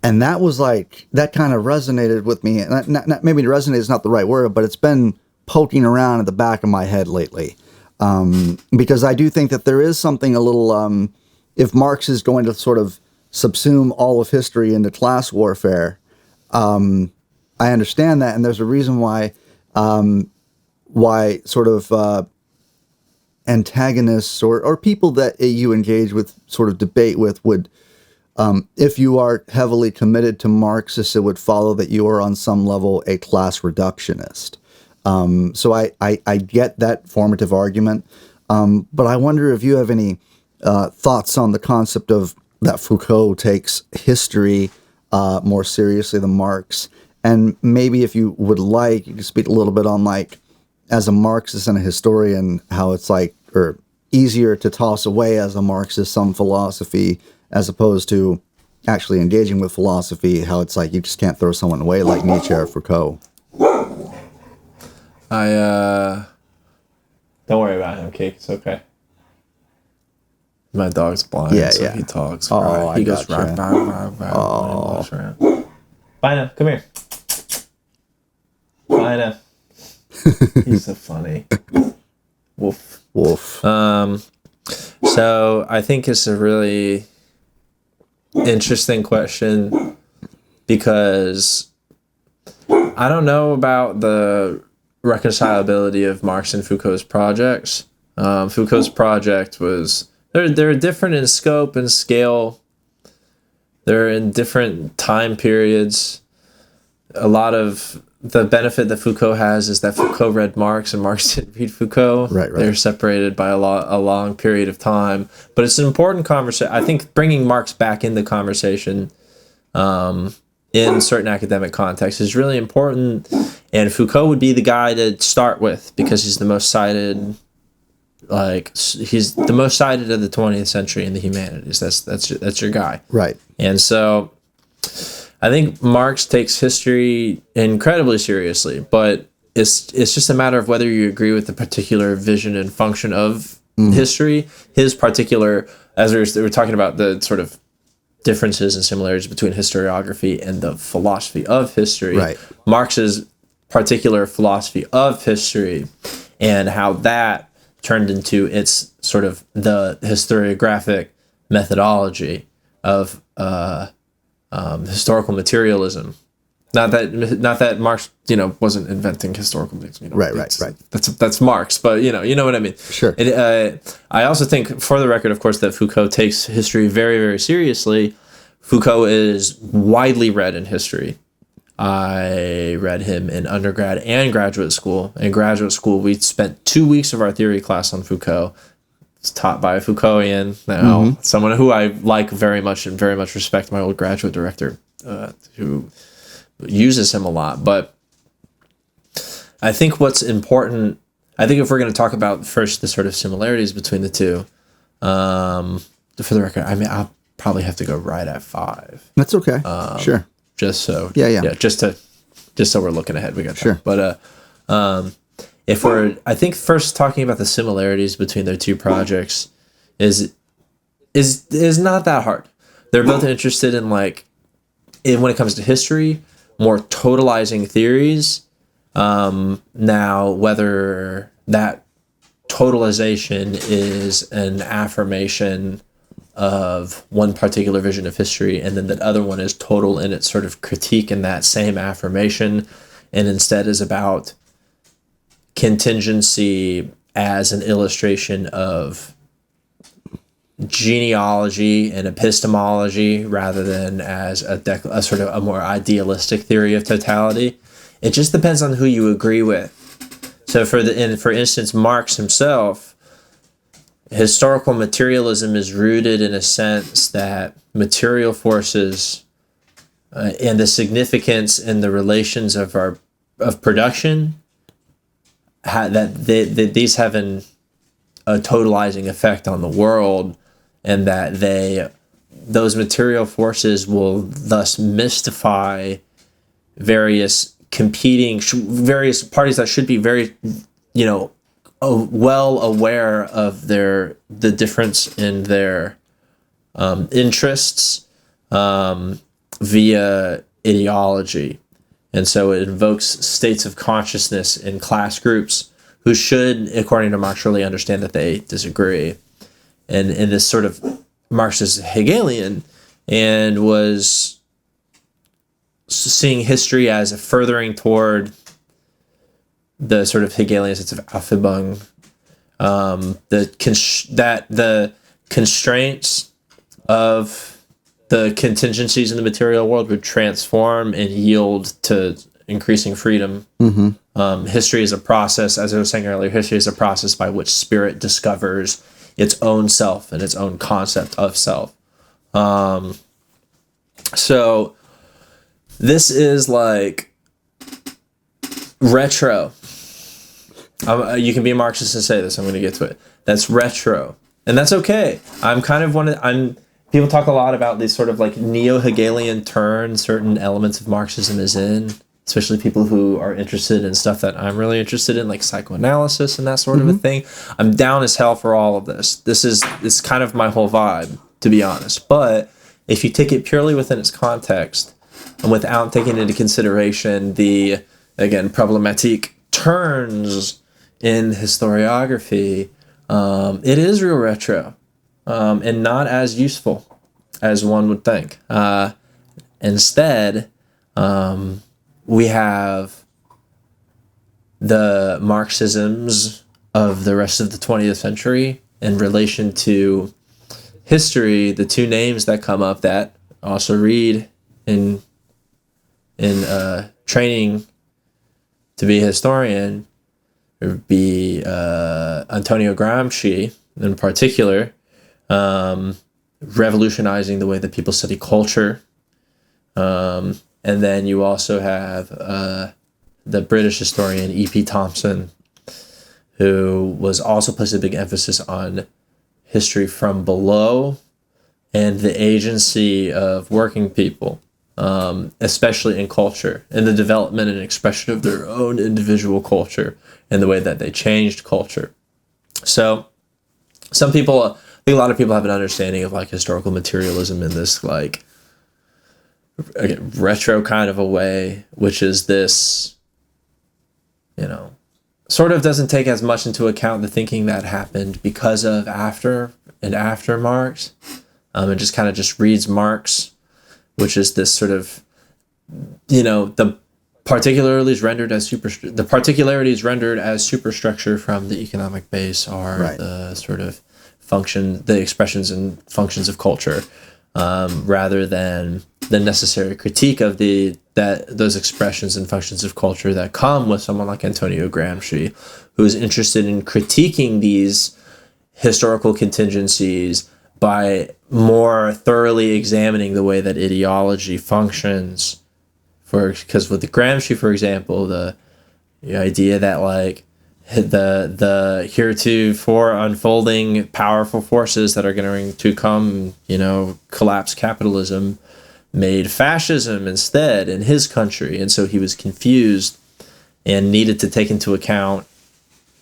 And that was like, that kind of resonated with me. And maybe resonate is not the right word, but it's been poking around at the back of my head lately. Because I do think that there is something a little, if Marx is going to sort of subsume all of history into class warfare, I understand that. And there's a reason why sort of antagonists or people that you engage with, sort of debate with, would, if you are heavily committed to Marxists, it would follow that you are on some level a class reductionist. So I get that formative argument, but I wonder if you have any thoughts on the concept of that Foucault takes history more seriously than Marx, and maybe if you would like, you could speak a little bit on, like, as a Marxist and a historian, how it's like, or easier to toss away as a Marxist some philosophy as opposed to actually engaging with philosophy, how it's like you just can't throw someone away like Nietzsche or Foucault. Don't worry about him, Cake. It's okay. My dog's blind, so he talks. Oh, he goes round. Bye now. Come here. Bye now. He's so funny. Woof. So I think it's a really interesting question, because I don't know about the reconcilability of Marx and Foucault's projects. Foucault's project was, they're different in scope and scale. They're in different time periods. A lot of the benefit that Foucault has is that Foucault read Marx and Marx didn't read Foucault. Right. They're separated by a long period of time. But it's an important conversation. I think bringing Marx back in the conversation in certain academic contexts is really important. And Foucault would be the guy to start with, because he's the most cited. He's the most cited of the 20th century in the humanities. That's your guy. Right. And so I think Marx takes history incredibly seriously, but it's just a matter of whether you agree with the particular vision and function of history. His particular, as we were talking about the sort of differences and similarities between historiography and the philosophy of history. Right. Marx's particular philosophy of history and how that turned into its sort of the historiographic methodology of historical materialism. Not that Marx, wasn't inventing historical things. Right. That's Marx, but you know what I mean. Sure. I also think, for the record, of course, that Foucault takes history very, very seriously. Foucault is widely read in history. I read him in undergrad and graduate school. In graduate school, we spent 2 weeks of our theory class on Foucault. It's taught by a Foucaultian, someone who I like very much and very much respect, my old graduate director, who uses him a lot. But I think what's important, if we're going to talk about first the sort of similarities between the two, for the record, I'll probably have to go right at 5. That's okay. Sure. Just so, just so we're looking ahead, we got sure. That. But if we're, I think first talking about the similarities between their two projects is not that hard. They're both interested in when it comes to history, more totalizing theories. Now, whether that totalization is an affirmation of one particular vision of history, and then that other one is total in its sort of critique in that same affirmation, and instead is about contingency as an illustration of genealogy and epistemology rather than as a sort of a more idealistic theory of totality. It just depends on who you agree with. So for instance, Marx himself, historical materialism is rooted in a sense that material forces and the significance in the relations of production, these have a totalizing effect on the world, and that those material forces will thus mystify various parties that should be very, well aware of the difference in their interests via ideology. And so it invokes states of consciousness in class groups who should, according to Marx, really understand that they disagree. And in this sort of Marx is Hegelian and was seeing history as a furthering toward the sort of Hegelian sense of Aufhebung, the constraints of the contingencies in the material world would transform and yield to increasing freedom. Mm-hmm. History is a process, as I was saying earlier, history is a process by which spirit discovers its own self and its own concept of self. So this is like retro. You can be a Marxist and say this. I'm going to get to it. That's retro, and that's okay. People talk a lot about these sort of like neo-Hegelian turn certain elements of Marxism is in, especially people who are interested in stuff that I'm really interested in, like psychoanalysis and that sort of a thing. I'm down as hell for all of this. This is kind of my whole vibe, to be honest. But if you take it purely within its context and without taking into consideration the, again, problematic turns in historiography, it is real retro. And not as useful as one would think. Instead, we have the Marxisms of the rest of the 20th century in relation to history. The two names that come up that also read in training to be a historian would be Antonio Gramsci in particular, revolutionizing the way that people study culture. And then you also have the British historian E.P. Thompson, who was also placed a big emphasis on history from below and the agency of working people, especially in culture, and the development and expression of their own individual culture and the way that they changed culture. So some people, I think a lot of people have an understanding of like historical materialism in this like, again, retro kind of a way, which is this, sort of doesn't take as much into account the thinking that happened because of after Marx, and just kind of just reads Marx, which is this sort of, the particularities rendered as superstructure from the economic base are right. The sort of the expressions and functions of culture, rather than the necessary critique of those expressions and functions of culture that come with someone like Antonio Gramsci, who is interested in critiquing these historical contingencies by more thoroughly examining the way that ideology functions. Because with the Gramsci, for example, the idea that like the heretofore unfolding powerful forces that are going to come, collapse capitalism, made fascism instead in his country. And so he was confused and needed to take into account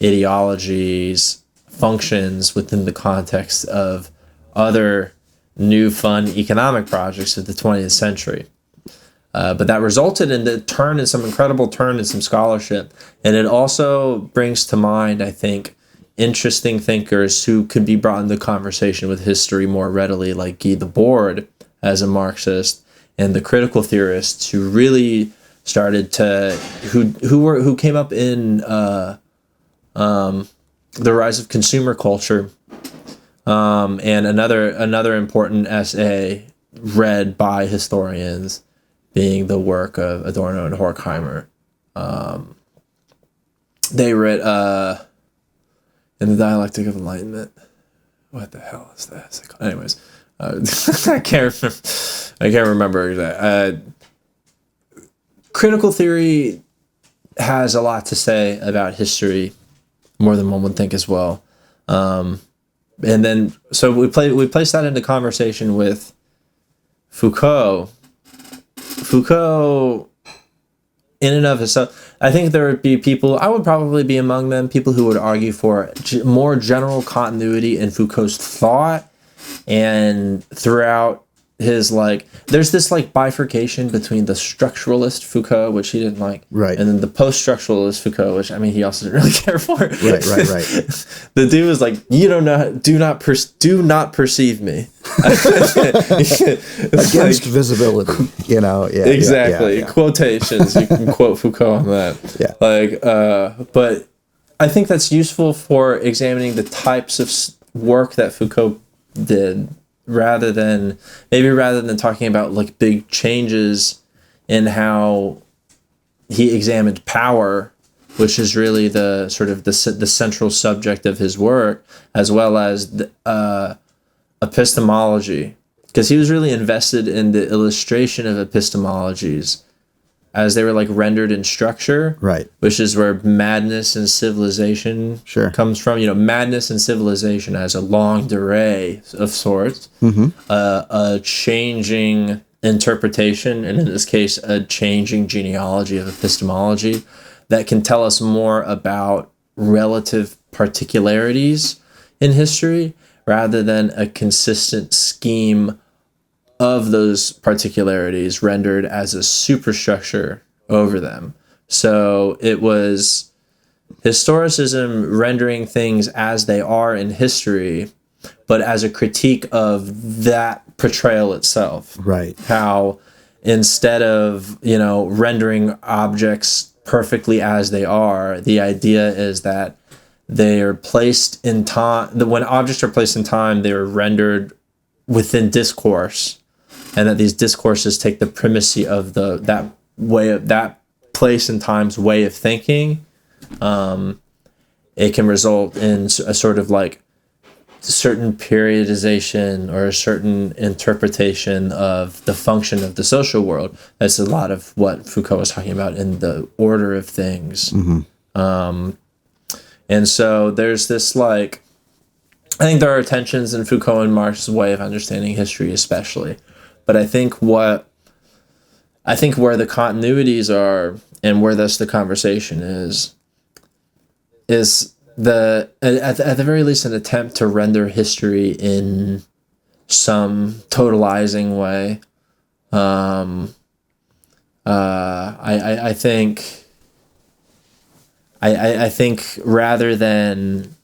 ideology's functions within the context of other new fun economic projects of the 20th century. But that resulted in some incredible turn in some scholarship. And it also brings to mind, I think, interesting thinkers who could be brought into conversation with history more readily, like Guy Debord as a Marxist, and the critical theorists who really started to who came up in the rise of consumer culture, and another important essay read by historians being the work of Adorno and Horkheimer. They read in the Dialectic of Enlightenment. What the hell is that? Anyways, I can't remember exactly. Critical theory has a lot to say about history, more than one would think as well. And then, so we placed that into conversation with Foucault. Foucault, in and of itself, I think there would be people, I would probably be among them, people who would argue for more general continuity in Foucault's thought, and throughout his, like, there's this like bifurcation between the structuralist Foucault, which he didn't like, right, and then the post-structuralist Foucault, which, I mean, he also didn't really care for. Right. The dude was like, you don't know, do not perceive me. Against visibility, you know. Yeah, exactly. Yeah. Quotations. You can quote Foucault on that. Yeah. Like, but I think that's useful for examining the types of work that Foucault did, rather than talking about like big changes in how he examined power, which is really the sort of the central subject of his work, as well as the, epistemology, because he was really invested in the illustration of epistemologies as they were like rendered in structure, right? Which is where Madness and Civilization comes from. You know, Madness and Civilization as a longue durée of sorts, a changing interpretation, and in this case, a changing genealogy of epistemology that can tell us more about relative particularities in history rather than a consistent scheme of those particularities rendered as a superstructure over them. So it was historicism rendering things as they are in history, but as a critique of that portrayal itself. Right. How instead of, you know, rendering objects perfectly as they are, the idea is that they are placed in time. When objects are placed in time, they are rendered within discourse, and that these discourses take the primacy of that place and time's way of thinking. It can result in a sort of like certain periodization or a certain interpretation of the function of the social world. That's a lot of what Foucault was talking about in the order of things. And so there's this, like, I think there are tensions in Foucault and Marx's way of understanding history, especially. But I think where the continuities are, and where thus the conversation is at the very least an attempt to render history in some totalizing way. I think rather than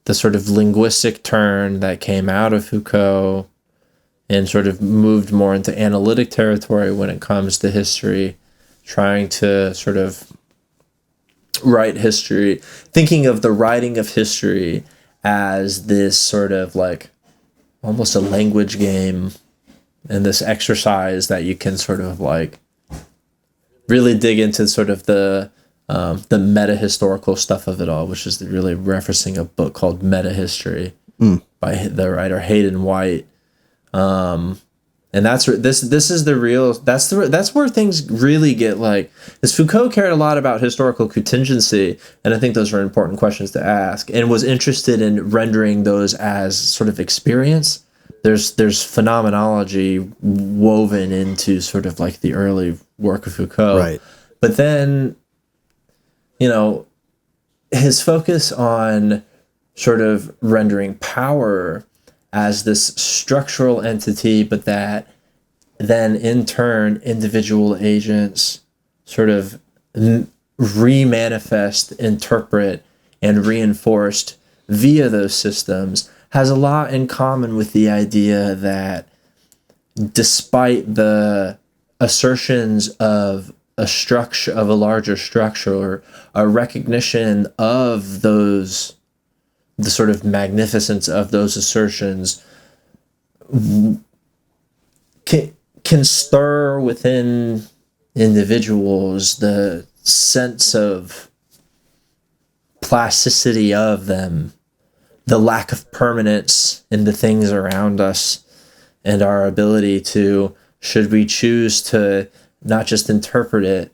the sort of linguistic turn that came out of Foucault and sort of moved more into analytic territory when it comes to history, trying to sort of write history, thinking of the writing of history as this sort of like almost a language game and this exercise that you can sort of like really dig into sort of the meta-historical stuff of it all, which is really referencing a book called Meta History by the writer Hayden White. And that's where things really get like, because Foucault cared a lot about historical contingency, and I think those are important questions to ask, and was interested in rendering those as sort of experience. There's phenomenology woven into sort of like the early work of Foucault, right? But then, you know, his focus on sort of rendering power as this structural entity, but that then in turn individual agents sort of re-manifest, interpret, and reinforced via those systems has a lot in common with the idea that despite the assertions of a structure, of a larger structure, or a recognition of those, the sort of magnificence of those assertions can stir within individuals the sense of plasticity of them, the lack of permanence in the things around us, and our ability to, should we choose to not just interpret it,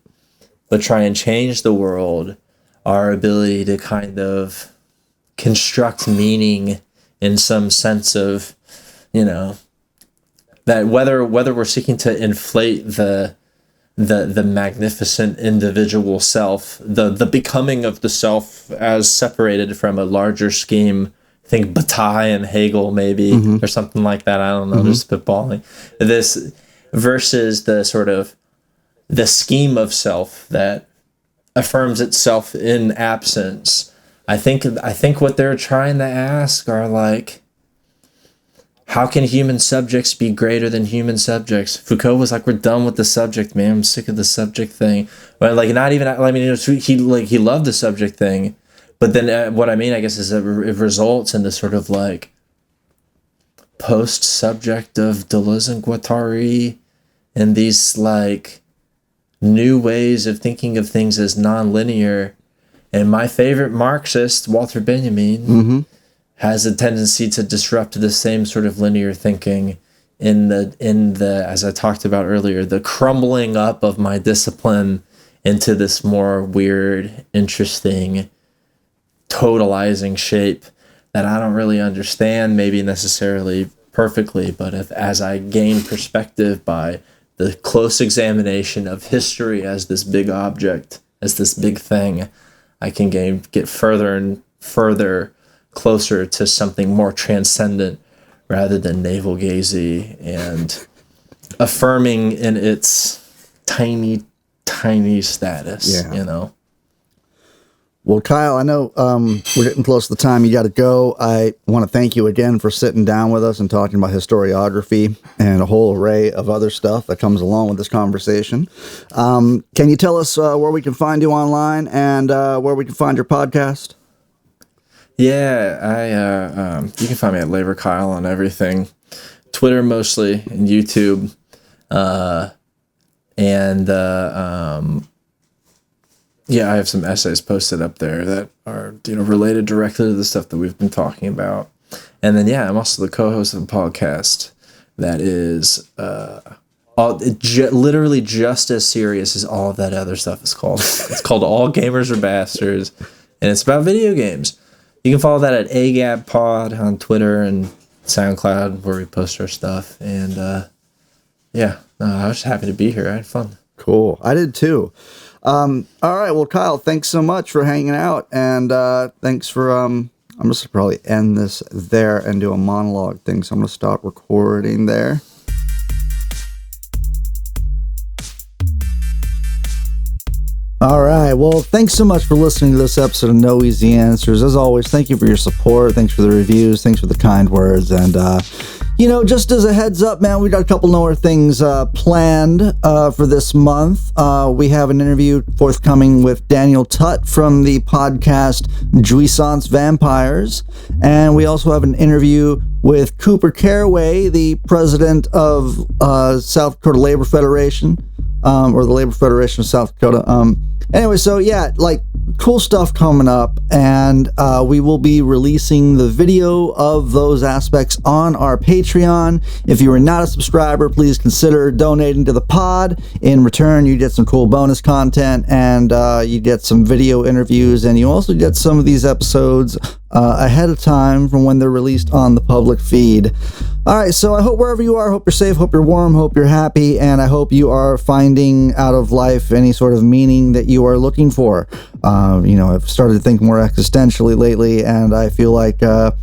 but try and change the world, our ability to kind of construct meaning in some sense of, you know, that whether we're seeking to inflate the magnificent individual self, the becoming of the self as separated from a larger scheme. Think Bataille and Hegel maybe, or something like that. I don't know, just spitballing. This versus the sort of the scheme of self that affirms itself in absence. I think what they're trying to ask are like, how can human subjects be greater than human subjects? Foucault was like, we're done with the subject, man. I'm sick of the subject thing. But like, not even, I mean, he loved the subject thing. But then what I mean, I guess, is that it results in this sort of like post-subject of Deleuze and Guattari, and these like new ways of thinking of things as non-linear. And my favorite Marxist, Walter Benjamin, has a tendency to disrupt the same sort of linear thinking in the as I talked about earlier, the crumbling up of my discipline into this more weird, interesting, totalizing shape that I don't really understand maybe necessarily perfectly, but as I gain perspective by the close examination of history as this big object, as this big thing, I can get further and further closer to something more transcendent rather than navel-gazy and affirming in its tiny, tiny status, you know? Well, Kyle, I know we're getting close to the time you got to go. I want to thank you again for sitting down with us and talking about historiography and a whole array of other stuff that comes along with this conversation. Can you tell us where we can find you online and where we can find your podcast? Yeah, you can find me at Labor Kyle on everything, Twitter mostly, and YouTube, yeah, I have some essays posted up there that are, related directly to the stuff that we've been talking about. And then, yeah, I'm also the co-host of a podcast that is literally just as serious as all of that other stuff is called. It's called All Gamers Are Bastards, and it's about video games. You can follow that at AGAB Pod on Twitter and SoundCloud, where we post our stuff. And I was just happy to be here. I had fun. Cool. I did too. All right. Well, Kyle, thanks so much for hanging out. And thanks for, I'm just gonna probably end this there and do a monologue thing. So I'm going to stop recording there. All right. Well, thanks so much for listening to this episode of No Easy Answers. As always, thank you for your support. Thanks for the reviews. Thanks for the kind words. And, just as a heads up, man, we got a couple more things planned for this month. We have an interview forthcoming with Daniel Tutt from the podcast Jouissance Vampires. And we also have an interview with Cooper Caraway, the president of South Dakota Labor Federation. Or the Labor Federation of South Dakota. Anyway, so yeah, like cool stuff coming up, and we will be releasing the video of those aspects on our Patreon. If you are not a subscriber, please consider donating to the pod. In return, you get some cool bonus content, and you get some video interviews, and you also get some of these episodes ahead of time from when they're released on the public feed. All right, so I hope wherever you are, hope you're safe, hope you're warm, hope you're happy, and I hope you are finding out of life any sort of meaning that you are looking for. I've started to think more existentially lately, and I feel like, all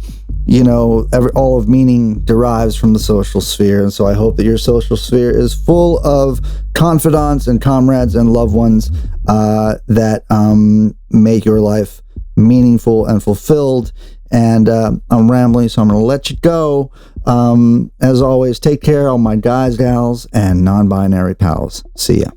of meaning derives from the social sphere, and so I hope that your social sphere is full of confidants and comrades and loved ones that make your life meaningful and fulfilled. And I'm rambling, so I'm going to let you go. As always, take care, all my guys, gals, and non-binary pals. See ya.